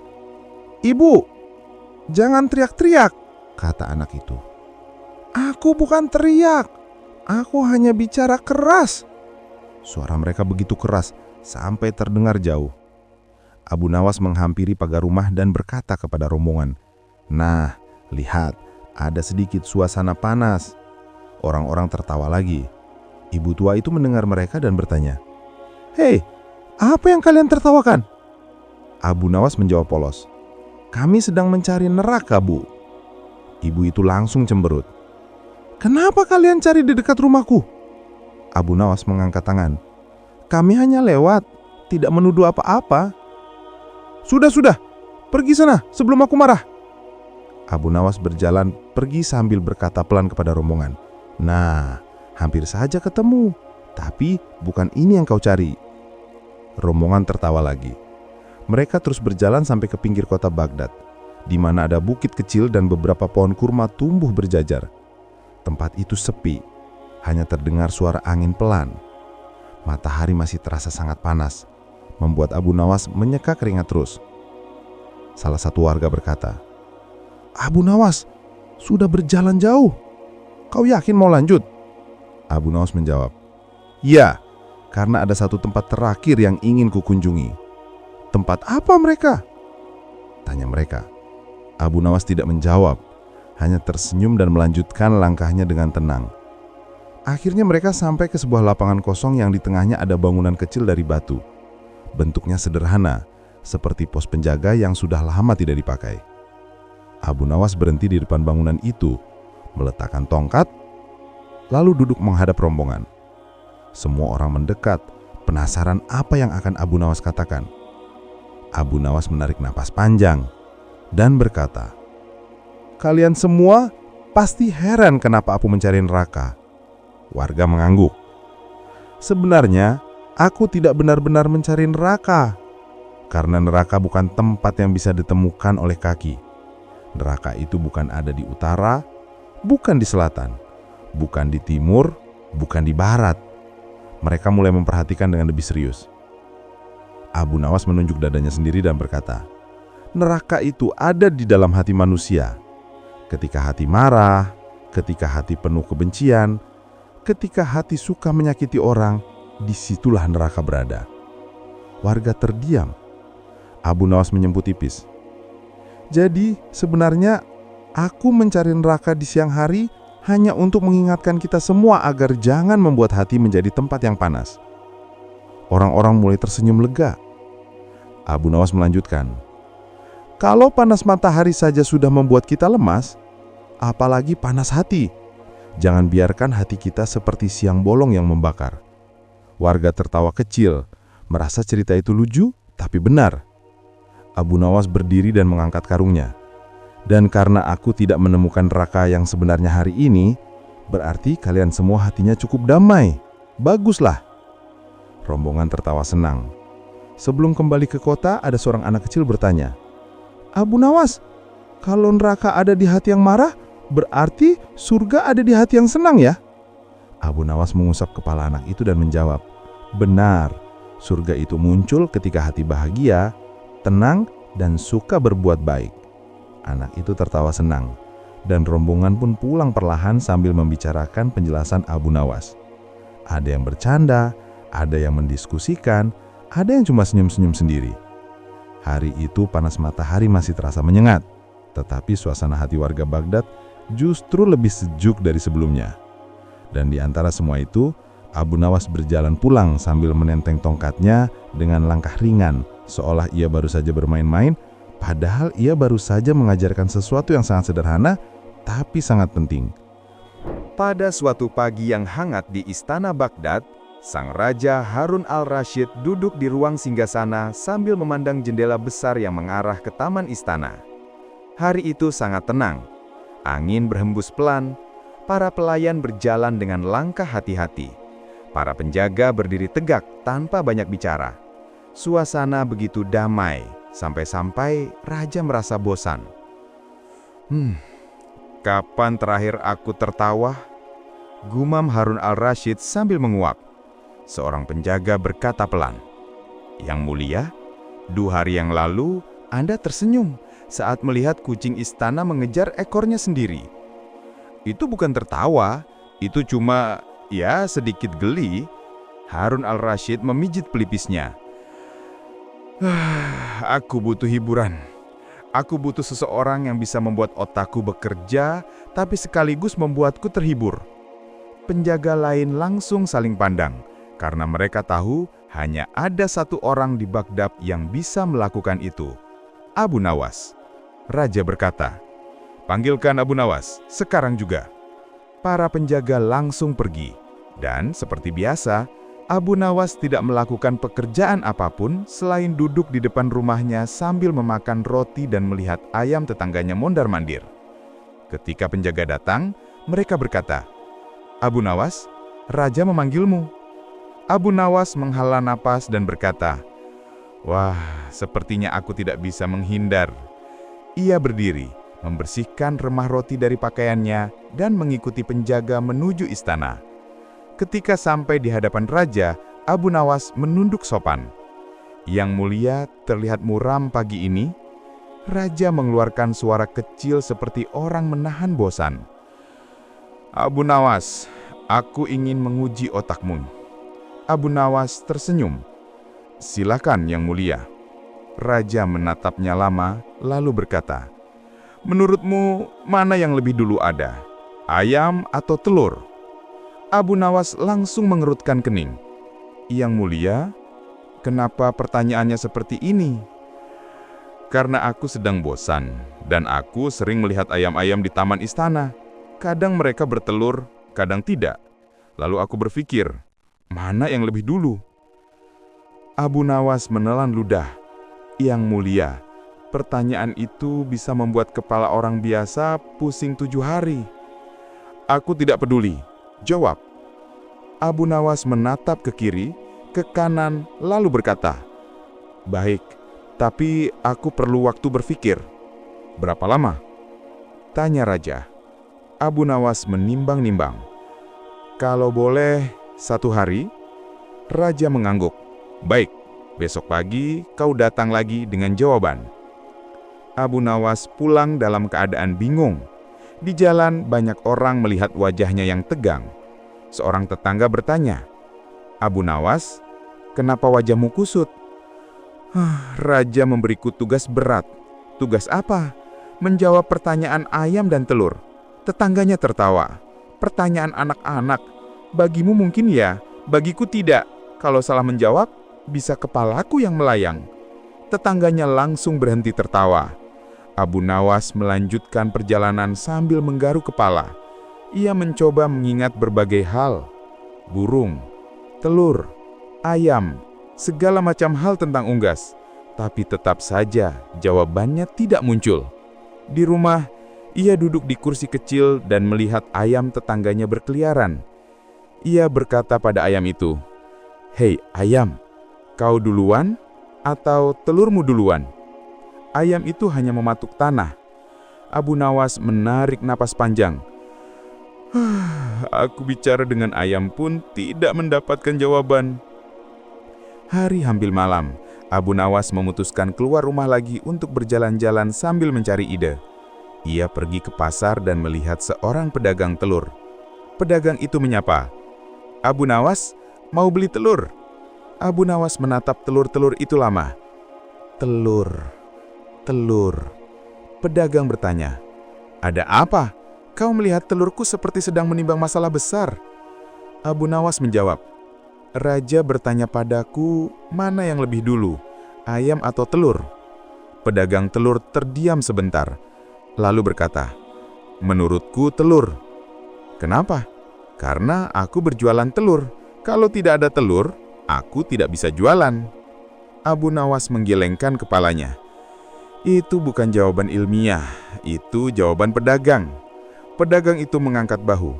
"Ibu, jangan teriak-teriak," kata anak itu. "Aku bukan teriak, aku hanya bicara keras." Suara mereka begitu keras sampai terdengar jauh. Abu Nawas menghampiri pagar rumah dan berkata kepada rombongan, "Nah, lihat, ada sedikit suasana panas." Orang-orang tertawa lagi. Ibu tua itu mendengar mereka dan bertanya, "Hei, apa yang kalian tertawakan?" Abu Nawas menjawab polos, "Kami sedang mencari neraka, Bu." Ibu itu langsung cemberut. "Kenapa kalian cari di dekat rumahku?" Abu Nawas mengangkat tangan. "Kami hanya lewat, tidak menuduh apa-apa." Sudah, pergi sana sebelum aku marah." Abu Nawas berjalan pergi sambil berkata pelan kepada rombongan, "Nah, hampir saja ketemu, tapi bukan ini yang kau cari." Rombongan tertawa lagi. Mereka terus berjalan sampai ke pinggir kota Baghdad, di mana ada bukit kecil dan beberapa pohon kurma tumbuh berjajar. Tempat itu sepi, hanya terdengar suara angin pelan. Matahari masih terasa sangat panas, membuat Abu Nawas menyeka keringat terus. Salah satu warga berkata, "Abu Nawas, sudah berjalan jauh. Kau yakin mau lanjut?" Abu Nawas menjawab, "Ya, karena ada satu tempat terakhir yang ingin kukunjungi." "Tempat apa mereka?" tanya mereka. Abu Nawas tidak menjawab, hanya tersenyum dan melanjutkan langkahnya dengan tenang. Akhirnya mereka sampai ke sebuah lapangan kosong yang di tengahnya ada bangunan kecil dari batu. Bentuknya sederhana, seperti pos penjaga yang sudah lama tidak dipakai. Abu Nawas berhenti di depan bangunan itu, meletakkan tongkat, lalu duduk menghadap rombongan. Semua orang mendekat, penasaran apa yang akan Abu Nawas katakan. Abu Nawas menarik napas panjang dan berkata, "Kalian semua pasti heran kenapa aku mencari neraka." Warga mengangguk. Sebenarnya, aku tidak benar-benar mencari neraka. Karena neraka bukan tempat yang bisa ditemukan oleh kaki. Neraka itu bukan ada di utara, bukan di selatan, bukan di timur, bukan di barat. Mereka mulai memperhatikan dengan lebih serius. Abu Nawas menunjuk dadanya sendiri dan berkata, neraka itu ada di dalam hati manusia. Ketika hati marah, ketika hati penuh kebencian, ketika hati suka menyakiti orang, disitulah neraka berada. Warga terdiam. Abu Nawas menyebut tipis. Jadi sebenarnya aku mencari neraka di siang hari hanya untuk mengingatkan kita semua agar jangan membuat hati menjadi tempat yang panas. Orang-orang mulai tersenyum lega. Abu Nawas melanjutkan, kalau panas matahari saja sudah membuat kita lemas, apalagi panas hati. Jangan biarkan hati kita seperti siang bolong yang membakar. Warga tertawa kecil, merasa cerita itu lucu tapi benar. Abu Nawas berdiri dan mengangkat karungnya. Dan karena aku tidak menemukan neraka yang sebenarnya hari ini, berarti kalian semua hatinya cukup damai. Baguslah. Rombongan tertawa senang. Sebelum kembali ke kota, ada seorang anak kecil bertanya, Abu Nawas, kalau neraka ada di hati yang marah, berarti surga ada di hati yang senang ya? Abu Nawas mengusap kepala anak itu dan menjawab, benar, surga itu muncul ketika hati bahagia, tenang, dan suka berbuat baik. Anak itu tertawa senang, dan rombongan pun pulang perlahan sambil membicarakan penjelasan Abu Nawas. Ada yang bercanda, ada yang mendiskusikan, ada yang cuma senyum-senyum sendiri. Hari itu panas matahari masih terasa menyengat, tetapi suasana hati warga Baghdad justru lebih sejuk dari sebelumnya. Dan di antara semua itu, Abu Nawas berjalan pulang sambil menenteng tongkatnya dengan langkah ringan, seolah ia baru saja bermain-main, padahal ia baru saja mengajarkan sesuatu yang sangat sederhana, tapi sangat penting. Pada suatu pagi yang hangat di Istana Baghdad, Sang Raja Harun al-Rashid duduk di ruang singgasana sambil memandang jendela besar yang mengarah ke taman istana. Hari itu sangat tenang. Angin berhembus pelan, para pelayan berjalan dengan langkah hati-hati. Para penjaga berdiri tegak tanpa banyak bicara. Suasana begitu damai, sampai-sampai Raja merasa bosan. Kapan terakhir aku tertawa? Gumam Harun al-Rashid sambil menguap. Seorang penjaga berkata pelan, Yang Mulia, 2 hari yang lalu Anda tersenyum saat melihat kucing istana mengejar ekornya sendiri. Itu bukan tertawa, itu cuma, ya sedikit geli. Harun al-Rashid memijit pelipisnya. Aku butuh hiburan. Aku butuh seseorang yang bisa membuat otakku bekerja, tapi sekaligus membuatku terhibur. Penjaga lain langsung saling pandang, karena mereka tahu hanya ada satu orang di Baghdad yang bisa melakukan itu. Abu Nawas. Raja berkata, panggilkan Abu Nawas, sekarang juga. Para penjaga langsung pergi, dan seperti biasa, Abu Nawas tidak melakukan pekerjaan apapun selain duduk di depan rumahnya sambil memakan roti dan melihat ayam tetangganya mondar-mandir. Ketika penjaga datang, mereka berkata, Abu Nawas, Raja memanggilmu. Abu Nawas menghela napas dan berkata, wah, sepertinya aku tidak bisa menghindar. Ia berdiri, membersihkan remah roti dari pakaiannya, dan mengikuti penjaga menuju istana. Ketika sampai di hadapan Raja, Abu Nawas menunduk sopan. Yang Mulia terlihat muram pagi ini. Raja mengeluarkan suara kecil seperti orang menahan bosan. Abu Nawas, aku ingin menguji otakmu. Abu Nawas tersenyum. Silakan Yang Mulia. Raja menatapnya lama, lalu berkata, menurutmu mana yang lebih dulu ada? Ayam atau telur? Abu Nawas langsung mengerutkan kening. Yang Mulia, kenapa pertanyaannya seperti ini? Karena aku sedang bosan, dan aku sering melihat ayam-ayam di taman istana. Kadang mereka bertelur, kadang tidak. Lalu aku berpikir, mana yang lebih dulu? Abu Nawas menelan ludah. Yang Mulia, pertanyaan itu bisa membuat kepala orang biasa pusing 7 hari. Aku tidak peduli. Jawab. Abu Nawas menatap ke kiri, ke kanan, lalu berkata, "Baik, tapi aku perlu waktu berpikir." "Berapa lama?" tanya raja. Abu Nawas menimbang-nimbang. "Kalau boleh 1 hari." Raja mengangguk. "Baik, besok pagi kau datang lagi dengan jawaban." Abu Nawas pulang dalam keadaan bingung. Di jalan banyak orang melihat wajahnya yang tegang. Seorang tetangga bertanya, "Abu Nawas, kenapa wajahmu kusut?" Raja memberiku tugas berat. "Tugas apa?" "Menjawab pertanyaan ayam dan telur." Tetangganya tertawa. "Pertanyaan anak-anak. Bagimu mungkin ya, bagiku tidak. Kalau salah menjawab, bisa kepalaku yang melayang." Tetangganya langsung berhenti tertawa. Abu Nawas melanjutkan perjalanan sambil menggaruk kepala. Ia mencoba mengingat berbagai hal. Burung, telur, ayam, segala macam hal tentang unggas. Tapi tetap saja jawabannya tidak muncul. Di rumah, ia duduk di kursi kecil dan melihat ayam tetangganya berkeliaran. Ia berkata pada ayam itu, "Hei ayam, kau duluan atau telurmu duluan?" Ayam itu hanya mematuk tanah. Abu Nawas menarik napas panjang. Aku bicara dengan ayam pun tidak mendapatkan jawaban. Hari hampir malam, Abu Nawas memutuskan keluar rumah lagi untuk berjalan-jalan sambil mencari ide. Ia pergi ke pasar dan melihat seorang pedagang telur. Pedagang itu menyapa, "Abu Nawas, mau beli telur?" Abu Nawas menatap telur-telur itu lama. "Telur, telur." Pedagang bertanya, "Ada apa? Kau melihat telurku seperti sedang menimbang masalah besar." Abu Nawas menjawab, "Raja bertanya padaku, mana yang lebih dulu, ayam atau telur?" Pedagang telur terdiam sebentar, lalu berkata, "Menurutku telur." "Kenapa?" "Karena aku berjualan telur. Kalau tidak ada telur, aku tidak bisa jualan." Abu Nawas menggelengkan kepalanya. Itu bukan jawaban ilmiah, itu jawaban pedagang. Pedagang itu mengangkat bahu.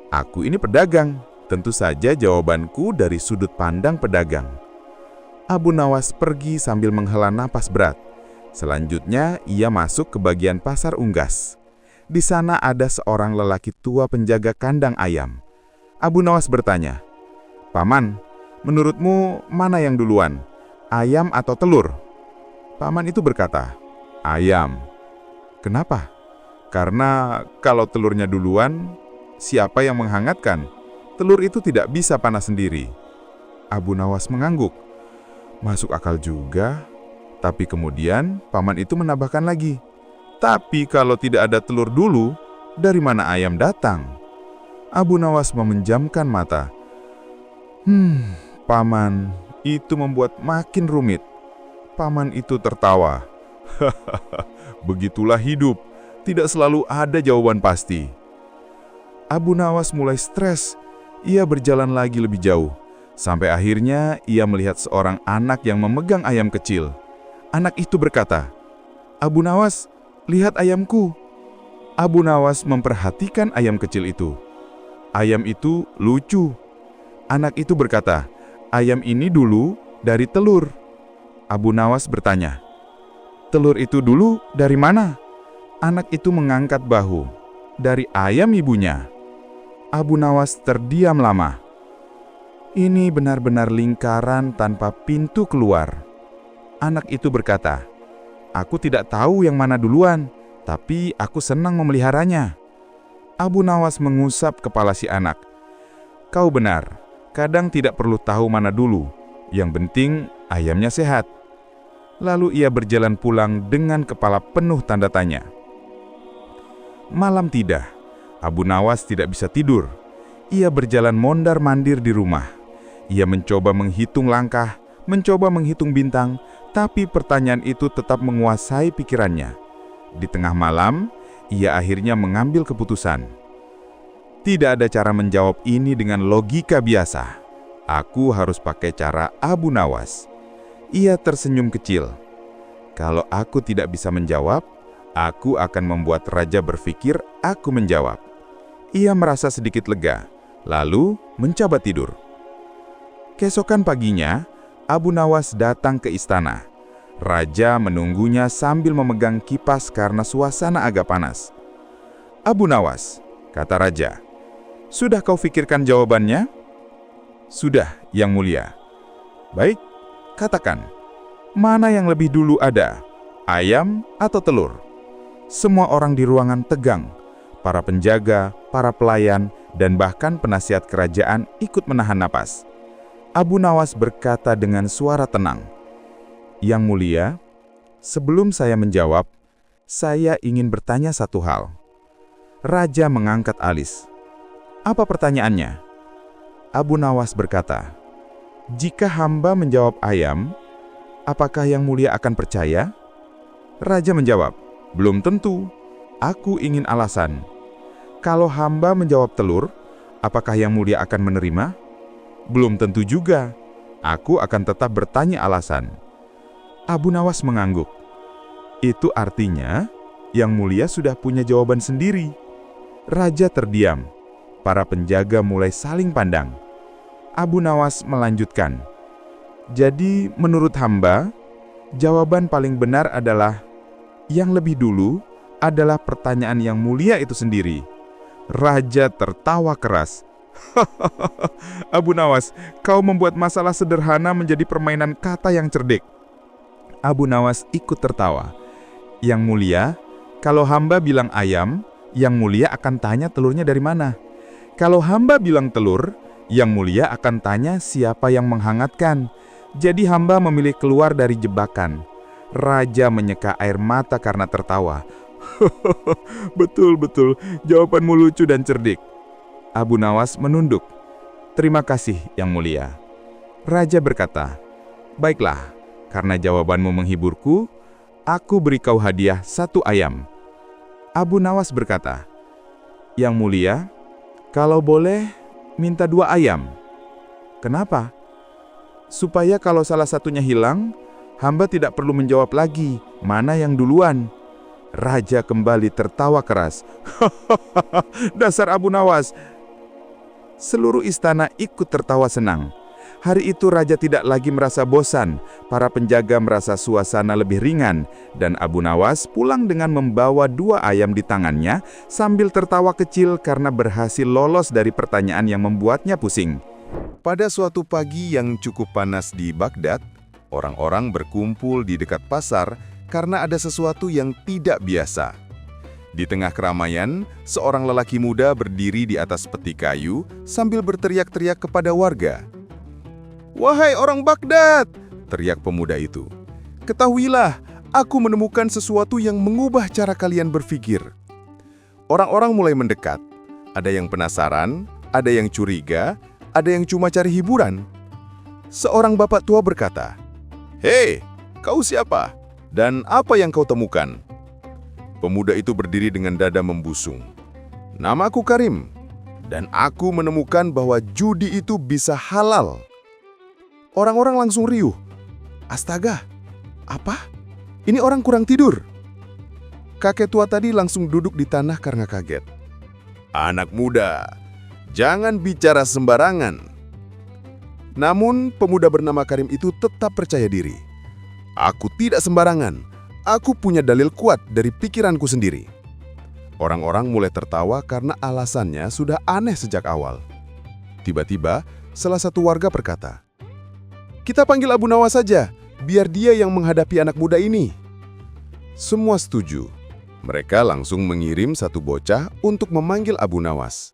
"Aku ini pedagang, tentu saja jawabanku dari sudut pandang pedagang." Abu Nawas pergi sambil menghela napas berat. Selanjutnya, ia masuk ke bagian pasar unggas. Di sana ada seorang lelaki tua penjaga kandang ayam. Abu Nawas bertanya, "Paman, menurutmu mana yang duluan, ayam atau telur?" Paman itu berkata, "Ayam." "Kenapa?" "Karena kalau telurnya duluan, siapa yang menghangatkan? Telur itu tidak bisa panas sendiri." Abu Nawas mengangguk. Masuk akal juga. Tapi kemudian paman itu menambahkan lagi, "Tapi kalau tidak ada telur dulu, dari mana ayam datang?" Abu Nawas memejamkan mata. Paman, itu membuat makin rumit." Paman itu tertawa. "Hahaha, begitulah hidup. Tidak selalu ada jawaban pasti." Abu Nawas mulai stres. Ia berjalan lagi lebih jauh. Sampai akhirnya ia melihat seorang anak yang memegang ayam kecil. Anak itu berkata, "Abu Nawas, lihat ayamku." Abu Nawas memperhatikan ayam kecil itu. Ayam itu lucu. Anak itu berkata, "Ayam ini dulu dari telur." Abu Nawas bertanya, "Telur itu dulu dari mana?" Anak itu mengangkat bahu. "Dari ayam ibunya." Abu Nawas terdiam lama. Ini benar-benar lingkaran tanpa pintu keluar. Anak itu berkata, "Aku tidak tahu yang mana duluan, tapi aku senang memeliharanya." Abu Nawas mengusap kepala si anak. "Kau benar, kadang tidak perlu tahu mana dulu. Yang penting ayamnya sehat." Lalu ia berjalan pulang dengan kepala penuh tanda tanya. Malam tiba, Abu Nawas tidak bisa tidur. Ia berjalan mondar-mandir di rumah. Ia mencoba menghitung langkah, mencoba menghitung bintang, tapi pertanyaan itu tetap menguasai pikirannya. Di tengah malam, ia akhirnya mengambil keputusan. Tidak ada cara menjawab ini dengan logika biasa. Aku harus pakai cara Abu Nawas. Ia tersenyum kecil. Kalau aku tidak bisa menjawab, aku akan membuat raja berpikir aku menjawab. Ia merasa sedikit lega. lalu mencoba tidur. Keesokan paginya, Abu Nawas datang ke istana. Raja menunggunya sambil memegang kipas karena suasana agak panas. "Abu Nawas," kata raja, "sudah kau pikirkan jawabannya?" "Sudah, Yang Mulia." "Baik, katakan, mana yang lebih dulu ada, ayam atau telur?" Semua orang di ruangan tegang. Para penjaga, para pelayan, dan bahkan penasihat kerajaan ikut menahan napas. Abu Nawas berkata dengan suara tenang, "Yang Mulia, sebelum saya menjawab, saya ingin bertanya satu hal." Raja mengangkat alis. "Apa pertanyaannya?" Abu Nawas berkata, "Jika hamba menjawab ayam, apakah Yang Mulia akan percaya?" Raja menjawab, "Belum tentu. Aku ingin alasan." "Kalau hamba menjawab telur, apakah Yang Mulia akan menerima?" "Belum tentu juga. Aku akan tetap bertanya alasan." Abu Nawas mengangguk. "Itu artinya Yang Mulia sudah punya jawaban sendiri." Raja terdiam. Para penjaga mulai saling pandang. Abu Nawas melanjutkan, "Jadi menurut hamba, jawaban paling benar adalah yang lebih dulu adalah pertanyaan Yang Mulia itu sendiri." Raja tertawa keras. "Abu Nawas, kau membuat masalah sederhana menjadi permainan kata yang cerdik." Abu Nawas ikut tertawa. "Yang Mulia, kalau hamba bilang ayam, Yang Mulia akan tanya telurnya dari mana. Kalau hamba bilang telur, Yang Mulia akan tanya siapa yang menghangatkan. Jadi hamba memilih keluar dari jebakan." Raja menyeka air mata karena tertawa. "Betul-betul, jawabanmu lucu dan cerdik." Abu Nawas menunduk. "Terima kasih, Yang Mulia." Raja berkata, "Baiklah, karena jawabanmu menghiburku, aku beri kau hadiah 1 ayam." Abu Nawas berkata, "Yang Mulia, kalau boleh, minta 2 ayam." "Kenapa?" "Supaya kalau salah satunya hilang, hamba tidak perlu menjawab lagi mana yang duluan." Raja kembali tertawa keras. "Dasar Abu Nawas." Seluruh istana ikut tertawa senang. Hari itu raja tidak lagi merasa bosan, para penjaga merasa suasana lebih ringan, dan Abu Nawas pulang dengan membawa 2 ayam di tangannya sambil tertawa kecil karena berhasil lolos dari pertanyaan yang membuatnya pusing. Pada suatu pagi yang cukup panas di Baghdad, orang-orang berkumpul di dekat pasar karena ada sesuatu yang tidak biasa. Di tengah keramaian, seorang lelaki muda berdiri di atas peti kayu sambil berteriak-teriak kepada warga. "Wahai orang Baghdad," teriak pemuda itu, "ketahuilah, aku menemukan sesuatu yang mengubah cara kalian berpikir." Orang-orang mulai mendekat. Ada yang penasaran, ada yang curiga, ada yang cuma cari hiburan. Seorang bapak tua berkata, "Hei, kau siapa? Dan apa yang kau temukan?" Pemuda itu berdiri dengan dada membusung. "Namaku Karim, dan aku menemukan bahwa judi itu bisa halal." Orang-orang langsung riuh. "Astaga, apa? Ini orang kurang tidur." Kakek tua tadi langsung duduk di tanah karena kaget. "Anak muda, jangan bicara sembarangan." Namun pemuda bernama Karim itu tetap percaya diri. "Aku tidak sembarangan. Aku punya dalil kuat dari pikiranku sendiri." Orang-orang mulai tertawa karena alasannya sudah aneh sejak awal. Tiba-tiba, salah satu warga berkata, "Kita panggil Abu Nawas saja, biar dia yang menghadapi anak muda ini." Semua setuju. Mereka langsung mengirim satu bocah untuk memanggil Abu Nawas.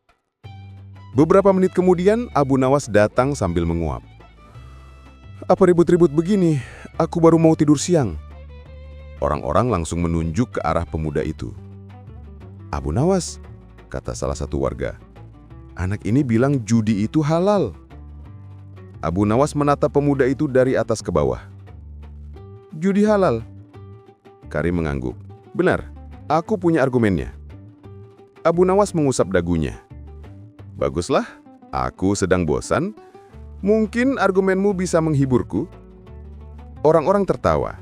Beberapa menit kemudian, Abu Nawas datang sambil menguap. "Apa ribut-ribut begini? Aku baru mau tidur siang." Orang-orang langsung menunjuk ke arah pemuda itu. "Abu Nawas," kata salah satu warga, "anak ini bilang judi itu halal." Abu Nawas menatap pemuda itu dari atas ke bawah. "Judi halal?" Karim mengangguk. "Benar, aku punya argumennya." Abu Nawas mengusap dagunya. "Baguslah, aku sedang bosan. Mungkin argumenmu bisa menghiburku." Orang-orang tertawa.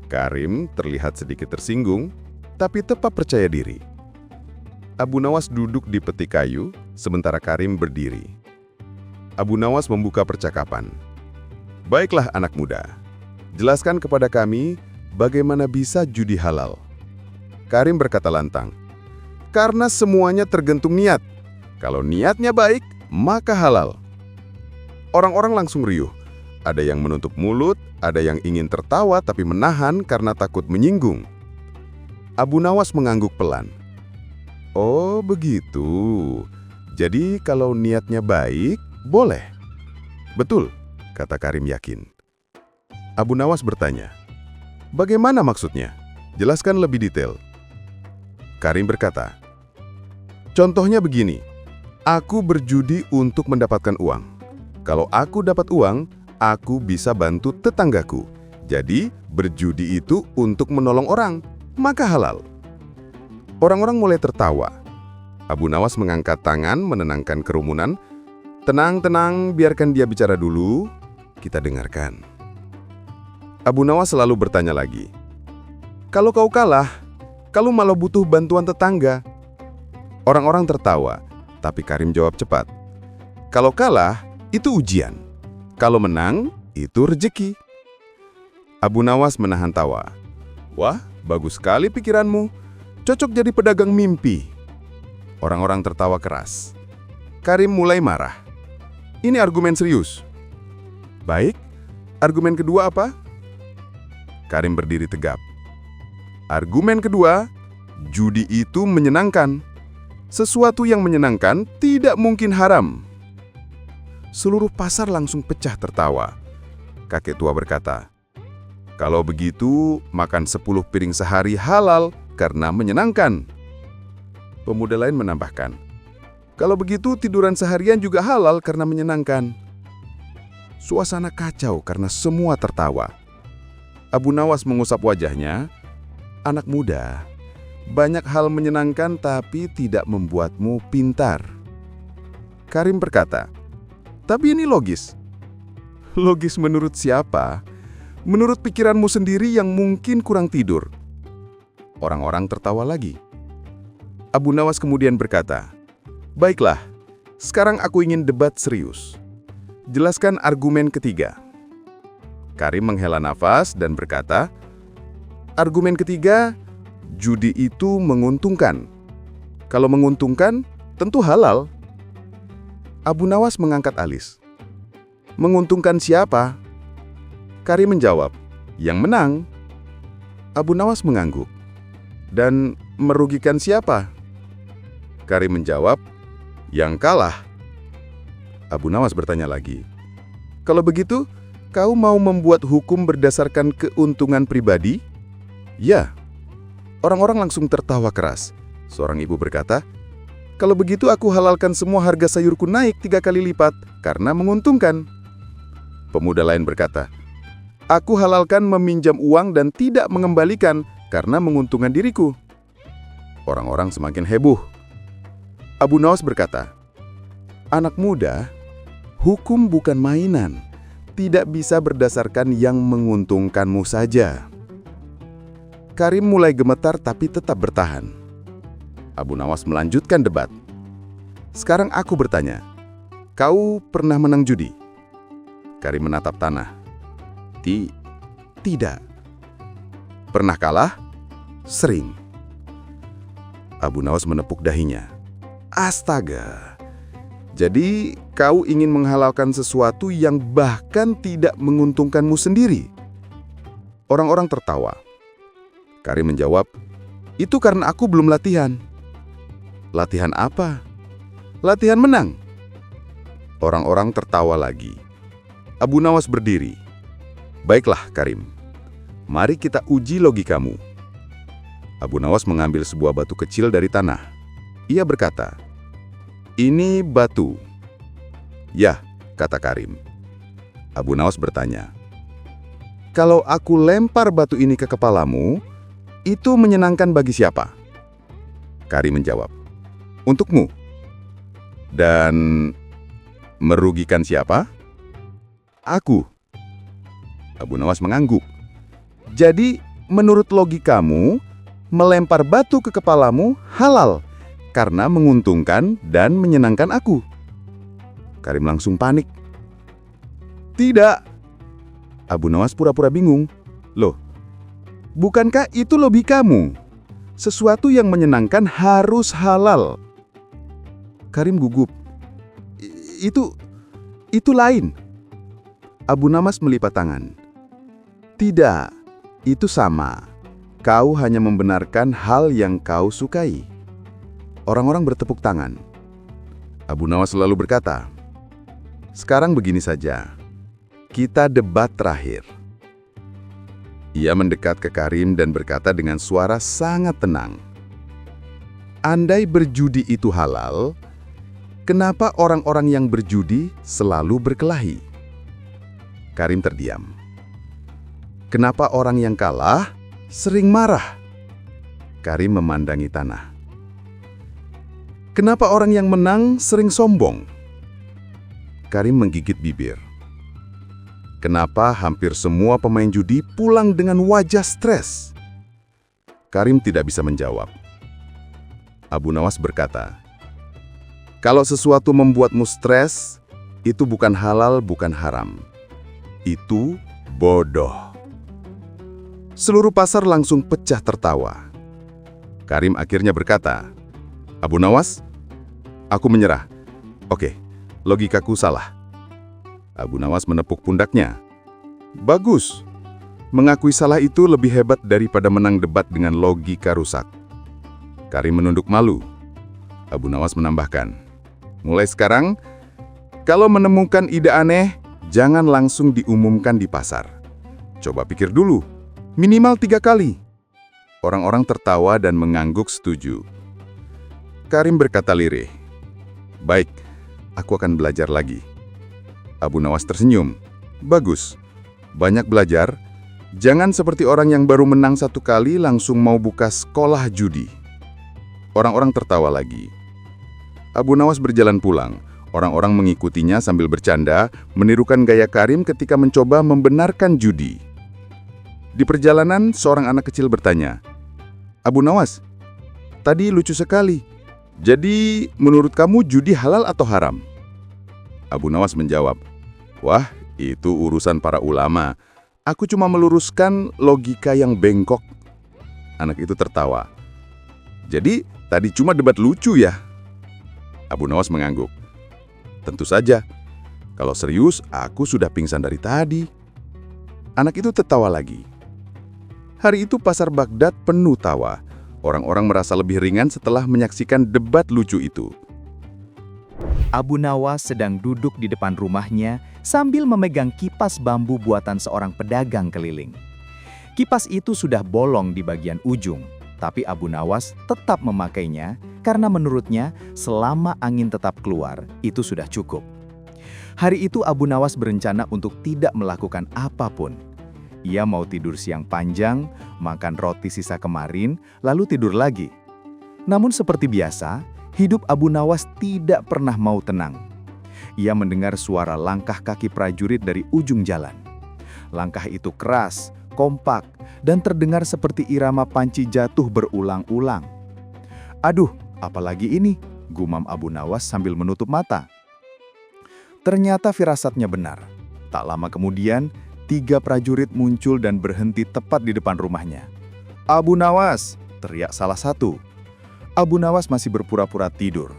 Karim terlihat sedikit tersinggung, tapi tetap percaya diri. Abu Nawas duduk di peti kayu sementara Karim berdiri. Abu Nawas membuka percakapan. Baiklah anak muda, jelaskan kepada kami bagaimana bisa judi halal. Karim berkata lantang, karena semuanya tergantung niat. Kalau niatnya baik, maka halal. Orang-orang langsung riuh. Ada yang menutup mulut, ada yang ingin tertawa tapi menahan karena takut menyinggung. Abu Nawas mengangguk pelan. Oh begitu, jadi kalau niatnya baik, boleh. Betul, kata Karim yakin. Abu Nawas bertanya, bagaimana maksudnya? Jelaskan lebih detail. Karim berkata, contohnya begini, aku berjudi untuk mendapatkan uang. Kalau aku dapat uang, aku bisa bantu tetanggaku. Jadi, berjudi itu untuk menolong orang, maka halal. Orang-orang mulai tertawa. Abu Nawas mengangkat tangan menenangkan kerumunan. Tenang, biarkan dia bicara dulu. Kita dengarkan. Abu Nawas selalu bertanya lagi. Kalau kau kalah, kalau malah butuh bantuan tetangga. Orang-orang tertawa, tapi Karim jawab cepat. Kalau kalah, itu ujian. Kalau menang, itu rezeki. Abu Nawas menahan tawa. Wah, bagus sekali pikiranmu. Cocok jadi pedagang mimpi. Orang-orang tertawa keras. Karim mulai marah. Ini argumen serius. Baik, argumen kedua apa? Karim berdiri tegap. Argumen kedua, judi itu menyenangkan. Sesuatu yang menyenangkan tidak mungkin haram. Seluruh pasar langsung pecah tertawa. Kakek tua berkata, kalau begitu, makan 10 piring sehari halal karena menyenangkan. Pemuda lain menambahkan, kalau begitu tiduran seharian juga halal karena menyenangkan. Suasana kacau karena semua tertawa. Abu Nawas mengusap wajahnya. Anak muda, banyak hal menyenangkan tapi tidak membuatmu pintar. Karim berkata, tapi ini logis. Logis menurut siapa? Menurut pikiranmu sendiri yang mungkin kurang tidur. Orang-orang tertawa lagi. Abu Nawas kemudian berkata, baiklah, sekarang aku ingin debat serius. Jelaskan argumen ketiga. Karim menghela nafas dan berkata, argumen ketiga, judi itu menguntungkan. Kalau menguntungkan, tentu halal. Abu Nawas mengangkat alis. Menguntungkan siapa? Karim menjawab, yang menang. Abu Nawas mengangguk. Dan merugikan siapa? Karim menjawab, yang kalah. Abu Nawas bertanya lagi, kalau begitu, kau mau membuat hukum berdasarkan keuntungan pribadi? Ya. Orang-orang langsung tertawa keras. Seorang ibu berkata, kalau begitu aku halalkan semua harga sayurku naik 3 kali lipat karena menguntungkan. Pemuda lain berkata, aku halalkan meminjam uang dan tidak mengembalikan karena menguntungkan diriku. Orang-orang semakin heboh. Abu Nawas berkata, anak muda, hukum bukan mainan. Tidak bisa berdasarkan yang menguntungkanmu saja. Karim mulai gemetar tapi tetap bertahan. Abu Nawas melanjutkan debat. Sekarang aku bertanya, kau pernah menang judi? Karim menatap tanah. Tidak. Pernah kalah? Sering. Abu Nawas menepuk dahinya. Astaga. Jadi kau ingin menghalalkan sesuatu yang bahkan tidak menguntungkanmu sendiri? Orang-orang tertawa. Karim menjawab, itu karena aku belum latihan. Latihan apa? Latihan menang. Orang-orang tertawa lagi. Abu Nawas berdiri. Baiklah Karim, mari kita uji logikamu. Abu Nawas mengambil sebuah batu kecil dari tanah. Ia berkata, ini batu. Ya, kata Karim. Abu Nawas bertanya, kalau aku lempar batu ini ke kepalamu, itu menyenangkan bagi siapa? Karim menjawab, untukmu. Dan merugikan siapa? Aku. Abu Nawas mengangguk. Jadi, menurut logikamu, melempar batu ke kepalamu halal karena menguntungkan dan menyenangkan aku. Karim langsung panik. Tidak. Abu Nawas pura-pura bingung. Loh, bukankah itu logikamu? Sesuatu yang menyenangkan harus halal. Karim gugup. Itu lain. Abu Nawas melipat tangan. Tidak, itu sama. Kau hanya membenarkan hal yang kau sukai. Orang-orang bertepuk tangan. Abu Nawas selalu berkata, sekarang begini saja. Kita debat terakhir. Ia mendekat ke Karim dan berkata dengan suara sangat tenang. Andai berjudi itu halal, kenapa orang-orang yang berjudi selalu berkelahi? Karim terdiam. Kenapa orang yang kalah sering marah? Karim memandangi tanah. Kenapa orang yang menang sering sombong? Karim menggigit bibir. Kenapa hampir semua pemain judi pulang dengan wajah stres? Karim tidak bisa menjawab. Abu Nawas berkata, kalau sesuatu membuatmu stres, itu bukan halal, bukan haram. Itu bodoh. Seluruh pasar langsung pecah tertawa. Karim akhirnya berkata, Abu Nawas, aku menyerah. Oke, logikaku salah. Abu Nawas menepuk pundaknya. Bagus. Mengakui salah itu lebih hebat daripada menang debat dengan logika rusak. Karim menunduk malu. Abu Nawas menambahkan, mulai sekarang, kalau menemukan ide aneh, jangan langsung diumumkan di pasar. Coba pikir dulu, minimal 3 kali. Orang-orang tertawa dan mengangguk setuju. Karim berkata lirih, baik, aku akan belajar lagi. Abu Nawas tersenyum. Bagus, banyak belajar. Jangan seperti orang yang baru menang 1 kali langsung mau buka sekolah judi. Orang-orang tertawa lagi. Abu Nawas berjalan pulang. Orang-orang mengikutinya sambil bercanda, menirukan gaya Karim ketika mencoba membenarkan judi. Di perjalanan, seorang anak kecil bertanya, Abu Nawas, tadi lucu sekali. Jadi, menurut kamu judi halal atau haram? Abu Nawas menjawab, wah, itu urusan para ulama. Aku cuma meluruskan logika yang bengkok. Anak itu tertawa. Jadi, tadi cuma debat lucu ya? Abu Nawas mengangguk. Tentu saja. Kalau serius, aku sudah pingsan dari tadi. Anak itu tertawa lagi. Hari itu pasar Baghdad penuh tawa. Orang-orang merasa lebih ringan setelah menyaksikan debat lucu itu. Abu Nawas sedang duduk di depan rumahnya sambil memegang kipas bambu buatan seorang pedagang keliling. Kipas itu sudah bolong di bagian ujung, tapi Abu Nawas tetap memakainya karena menurutnya selama angin tetap keluar, itu sudah cukup. Hari itu Abu Nawas berencana untuk tidak melakukan apapun. Ia mau tidur siang panjang, makan roti sisa kemarin, lalu tidur lagi. Namun seperti biasa, hidup Abu Nawas tidak pernah mau tenang. Ia mendengar suara langkah kaki prajurit dari ujung jalan. Langkah itu keras, kompak, dan terdengar seperti irama panci jatuh berulang-ulang. Aduh, apalagi ini? Gumam Abu Nawas sambil menutup mata. Ternyata firasatnya benar. Tak lama kemudian, 3 prajurit muncul dan berhenti tepat di depan rumahnya. Abu Nawas, teriak salah satu. Abu Nawas masih berpura-pura tidur.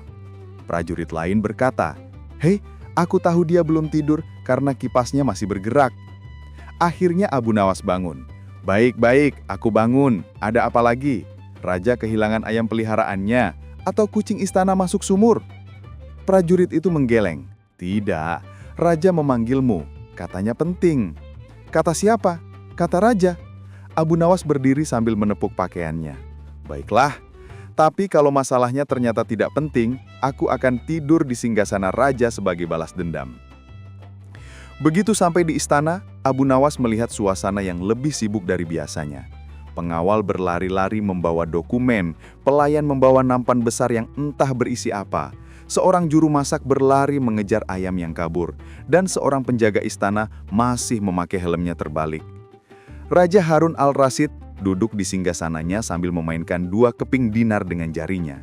Prajurit lain berkata, hei, aku tahu dia belum tidur karena kipasnya masih bergerak. Akhirnya Abu Nawas bangun. Baik-baik, aku bangun. Ada apa lagi? Raja kehilangan ayam peliharaannya atau kucing istana masuk sumur? Prajurit itu menggeleng. Tidak, raja memanggilmu. Katanya penting. Kata siapa? Kata raja. Abu Nawas berdiri sambil menepuk pakaiannya. Baiklah. Tapi kalau masalahnya ternyata tidak penting, aku akan tidur di singgasana raja sebagai balas dendam. Begitu sampai di istana, Abu Nawas melihat suasana yang lebih sibuk dari biasanya. Pengawal berlari-lari membawa dokumen, pelayan membawa nampan besar yang entah berisi apa. Seorang juru masak berlari mengejar ayam yang kabur, dan seorang penjaga istana masih memakai helmnya terbalik. Raja Harun al-Rasyid duduk di singgasananya sambil memainkan 2 keping dinar dengan jarinya.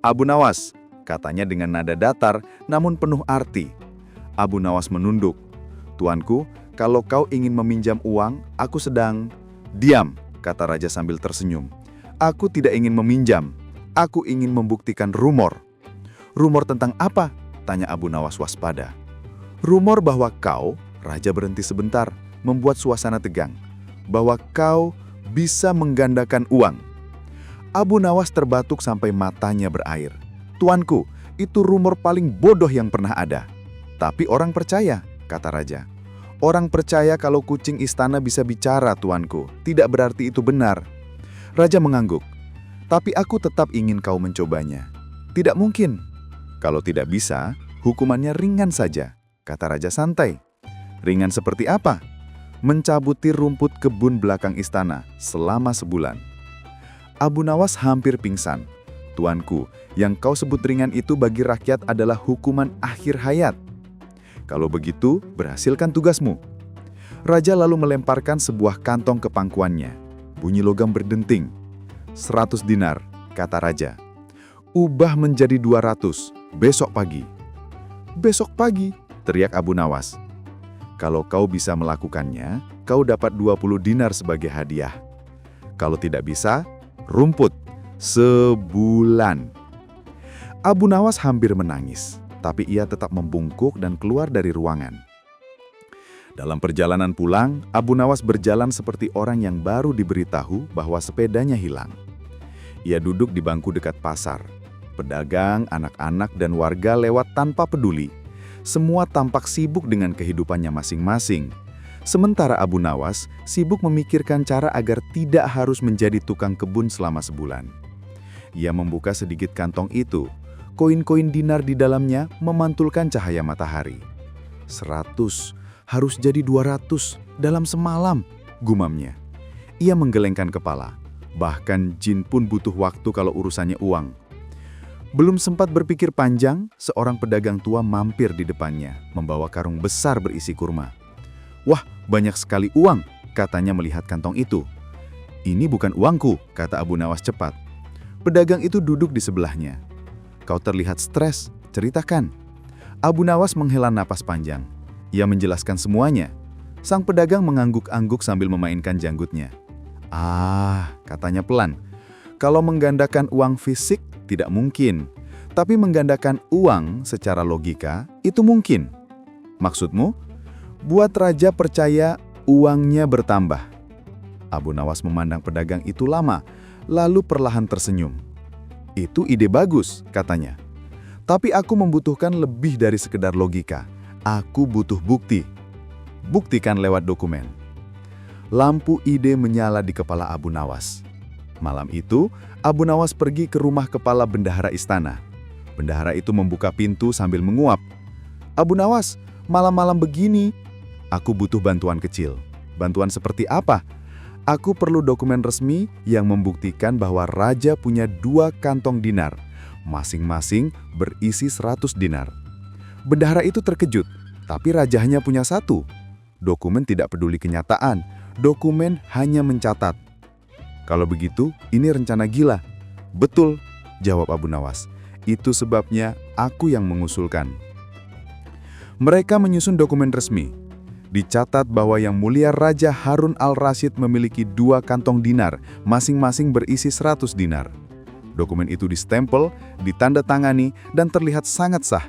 Abu Nawas, katanya dengan nada datar namun penuh arti. Abu Nawas menunduk. Tuanku, kalau kau ingin meminjam uang, aku sedang... Diam, kata raja sambil tersenyum. Aku tidak ingin meminjam. Aku ingin membuktikan rumor. Rumor tentang apa? Tanya Abu Nawas waspada. Rumor bahwa kau, raja berhenti sebentar, membuat suasana tegang. Bahwa kau bisa menggandakan uang. Abu Nawas terbatuk sampai matanya berair. Tuanku, itu rumor paling bodoh yang pernah ada. Tapi orang percaya, kata raja. Orang percaya kalau kucing istana bisa bicara, tuanku. Tidak berarti itu benar. Raja mengangguk. Tapi aku tetap ingin kau mencobanya. Tidak mungkin. Kalau tidak bisa, hukumannya ringan saja, kata raja santai. Ringan seperti apa? Mencabuti rumput kebun belakang istana selama sebulan. Abu Nawas hampir pingsan. Tuanku, yang kau sebut ringan itu bagi rakyat adalah hukuman akhir hayat. Kalau begitu, berhasilkan tugasmu. Raja lalu melemparkan sebuah kantong ke pangkuannya. Bunyi logam berdenting. 100 dinar, kata raja. Ubah menjadi 200, besok pagi. Besok pagi, teriak Abu Nawas. Kalau kau bisa melakukannya, kau dapat 20 dinar sebagai hadiah. Kalau tidak bisa, rumput. Sebulan. Abu Nawas hampir menangis. Tapi ia tetap membungkuk dan keluar dari ruangan. Dalam perjalanan pulang, Abu Nawas berjalan seperti orang yang baru diberitahu bahwa sepedanya hilang. Ia duduk di bangku dekat pasar. Pedagang, anak-anak, dan warga lewat tanpa peduli. Semua tampak sibuk dengan kehidupannya masing-masing. Sementara Abu Nawas sibuk memikirkan cara agar tidak harus menjadi tukang kebun selama sebulan. Ia membuka sedikit kantong itu. Koin-koin dinar di dalamnya memantulkan cahaya matahari. 100, harus jadi 200 dalam semalam, gumamnya. Ia menggelengkan kepala. Bahkan jin pun butuh waktu kalau urusannya uang. Belum sempat berpikir panjang, seorang pedagang tua mampir di depannya, membawa karung besar berisi kurma. Wah, banyak sekali uang, katanya melihat kantong itu. Ini bukan uangku, kata Abu Nawas cepat. Pedagang itu duduk di sebelahnya. Kau terlihat stres, ceritakan. Abu Nawas menghela napas panjang. Ia menjelaskan semuanya. Sang pedagang mengangguk-angguk sambil memainkan janggutnya. Katanya pelan. Kalau menggandakan uang fisik, tidak mungkin. Tapi menggandakan uang secara logika, itu mungkin. Maksudmu? Buat raja percaya uangnya bertambah. Abu Nawas memandang pedagang itu lama, lalu perlahan tersenyum. Itu ide bagus, katanya. Tapi aku membutuhkan lebih dari sekedar logika. Aku butuh bukti. Buktikan lewat dokumen. Lampu ide menyala di kepala Abu Nawas. Malam itu, Abu Nawas pergi ke rumah kepala bendahara istana. Bendahara itu membuka pintu sambil menguap. Abu Nawas, malam-malam begini, aku butuh bantuan kecil. Bantuan seperti apa? Aku perlu dokumen resmi yang membuktikan bahwa raja punya 2 kantong dinar, masing-masing berisi 100 dinar. Bendahara itu terkejut, tapi raja hanya punya 1. Dokumen tidak peduli kenyataan, dokumen hanya mencatat. Kalau begitu, ini rencana gila. Betul, jawab Abu Nawas. Itu sebabnya aku yang mengusulkan. Mereka menyusun dokumen resmi. Dicatat bahwa Yang Mulia Raja Harun al-Rasyid memiliki 2 kantong dinar, masing-masing berisi 100 dinar. Dokumen itu distempel, ditandatangani, dan terlihat sangat sah.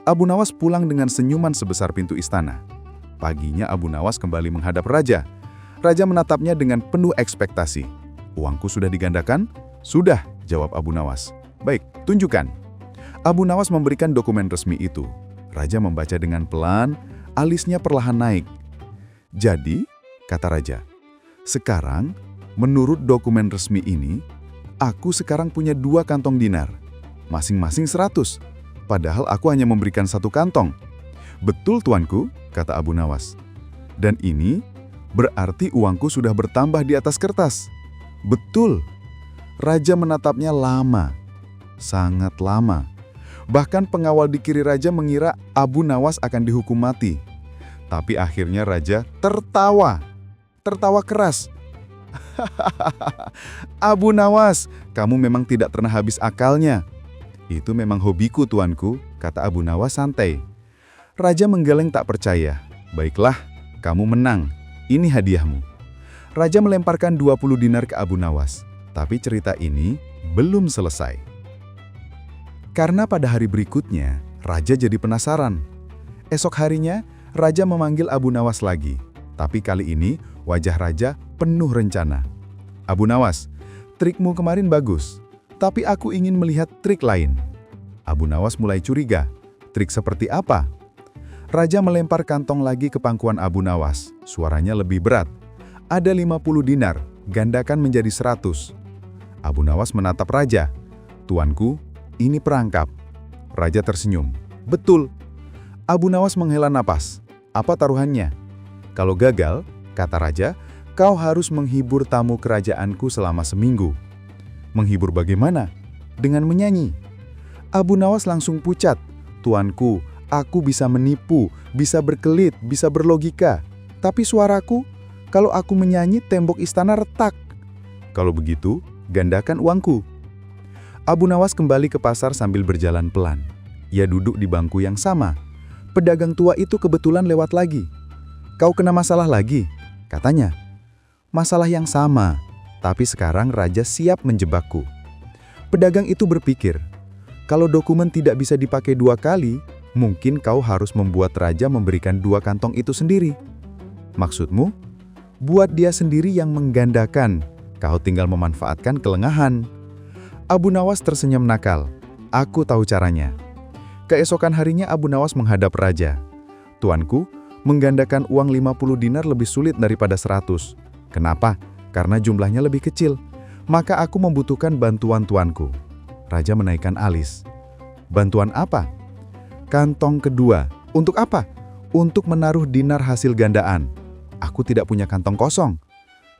Abu Nawas pulang dengan senyuman sebesar pintu istana. Paginya Abu Nawas kembali menghadap raja. Raja menatapnya dengan penuh ekspektasi. Uangku sudah digandakan? Sudah, jawab Abu Nawas. Baik, tunjukkan. Abu Nawas memberikan dokumen resmi itu. Raja membaca dengan pelan, alisnya perlahan naik. Jadi, kata raja, sekarang, menurut dokumen resmi ini, aku sekarang punya 2 kantong dinar, masing-masing 100, padahal aku hanya memberikan 1 kantong. Betul tuanku, kata Abu Nawas. Dan ini berarti uangku sudah bertambah di atas kertas. Betul. Raja menatapnya lama, sangat lama. Bahkan pengawal di kiri raja mengira Abu Nawas akan dihukum mati. Tapi akhirnya raja tertawa. Tertawa keras. Abu Nawas, kamu memang tidak pernah habis akalnya. Itu memang hobiku, tuanku, kata Abu Nawas santai. Raja menggeleng tak percaya. Baiklah, kamu menang. Ini hadiahmu. Raja melemparkan 20 dinar ke Abu Nawas. Tapi cerita ini belum selesai. Karena pada hari berikutnya, Raja jadi penasaran. Esok harinya, Raja memanggil Abu Nawas lagi. Tapi kali ini, wajah Raja penuh rencana. Abu Nawas, trikmu kemarin bagus. Tapi aku ingin melihat trik lain. Abu Nawas mulai curiga. Trik seperti apa? Raja melempar kantong lagi ke pangkuan Abu Nawas. Suaranya lebih berat. Ada 50 dinar, gandakan menjadi 100. Abu Nawas menatap Raja. Tuanku, ini perangkap. Raja tersenyum. Betul. Abu Nawas menghela napas. Apa taruhannya? Kalau gagal, kata Raja, kau harus menghibur tamu kerajaanku selama seminggu. Menghibur bagaimana? Dengan menyanyi. Abu Nawas langsung pucat. Tuanku, aku bisa menipu, bisa berkelit, bisa berlogika. Tapi suaraku, kalau aku menyanyi tembok istana retak. Kalau begitu, gandakan uangku. Abu Nawas kembali ke pasar sambil berjalan pelan. Ia duduk di bangku yang sama. Pedagang tua itu kebetulan lewat lagi. Kau kena masalah lagi, katanya. Masalah yang sama, tapi sekarang Raja siap menjebakku. Pedagang itu berpikir, kalau dokumen tidak bisa dipakai 2 kali, mungkin kau harus membuat Raja memberikan 2 kantong itu sendiri. Maksudmu? Buat dia sendiri yang menggandakan, kau tinggal memanfaatkan kelengahan. Abu Nawas tersenyum nakal. Aku tahu caranya. Keesokan harinya Abu Nawas menghadap Raja. Tuanku, menggandakan uang 50 dinar lebih sulit daripada 100. Kenapa? Karena jumlahnya lebih kecil. Maka aku membutuhkan bantuan tuanku. Raja menaikkan alis. Bantuan apa? Kantong kedua. Untuk apa? Untuk menaruh dinar hasil gandaan. Aku tidak punya kantong kosong.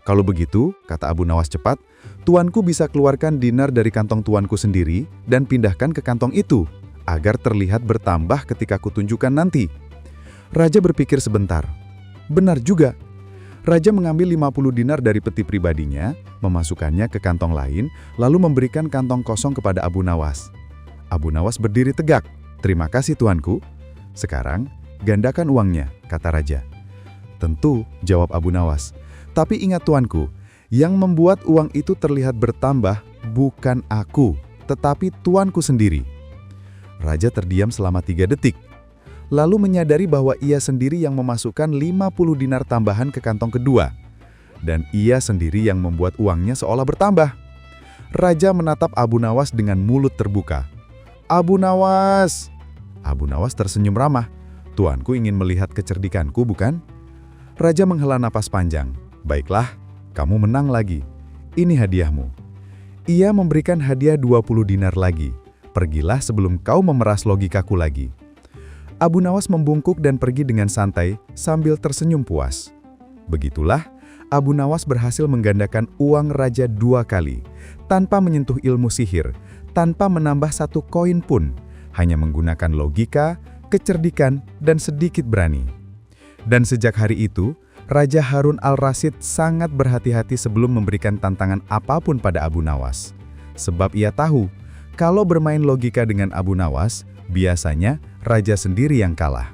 Kalau begitu, kata Abu Nawas cepat, tuanku bisa keluarkan dinar dari kantong tuanku sendiri dan pindahkan ke kantong itu, agar terlihat bertambah ketika kutunjukkan nanti. Raja berpikir sebentar. Benar juga. Raja mengambil 50 dinar dari peti pribadinya, memasukkannya ke kantong lain, lalu memberikan kantong kosong kepada Abu Nawas. Abu Nawas berdiri tegak. Terima kasih tuanku. Sekarang, gandakan uangnya, kata Raja. Tentu, jawab Abu Nawas. Tapi ingat tuanku, yang membuat uang itu terlihat bertambah bukan aku, tetapi tuanku sendiri. Raja terdiam selama 3 detik. Lalu menyadari bahwa ia sendiri yang memasukkan 50 dinar tambahan ke kantong kedua. Dan ia sendiri yang membuat uangnya seolah bertambah. Raja menatap Abu Nawas dengan mulut terbuka. Abu Nawas! Abu Nawas tersenyum ramah. Tuanku ingin melihat kecerdikanku, bukan? Raja menghela napas panjang. Baiklah, kamu menang lagi. Ini hadiahmu. Ia memberikan hadiah 20 dinar lagi. Pergilah sebelum kau memeras logikaku lagi. Abu Nawas membungkuk dan pergi dengan santai sambil tersenyum puas. Begitulah, Abu Nawas berhasil menggandakan uang Raja 2 kali, tanpa menyentuh ilmu sihir, tanpa menambah 1 koin pun, hanya menggunakan logika, kecerdikan, dan sedikit berani. Dan sejak hari itu, Raja Harun al-Rasyid sangat berhati-hati sebelum memberikan tantangan apapun pada Abu Nawas. Sebab ia tahu, kalau bermain logika dengan Abu Nawas, biasanya Raja sendiri yang kalah.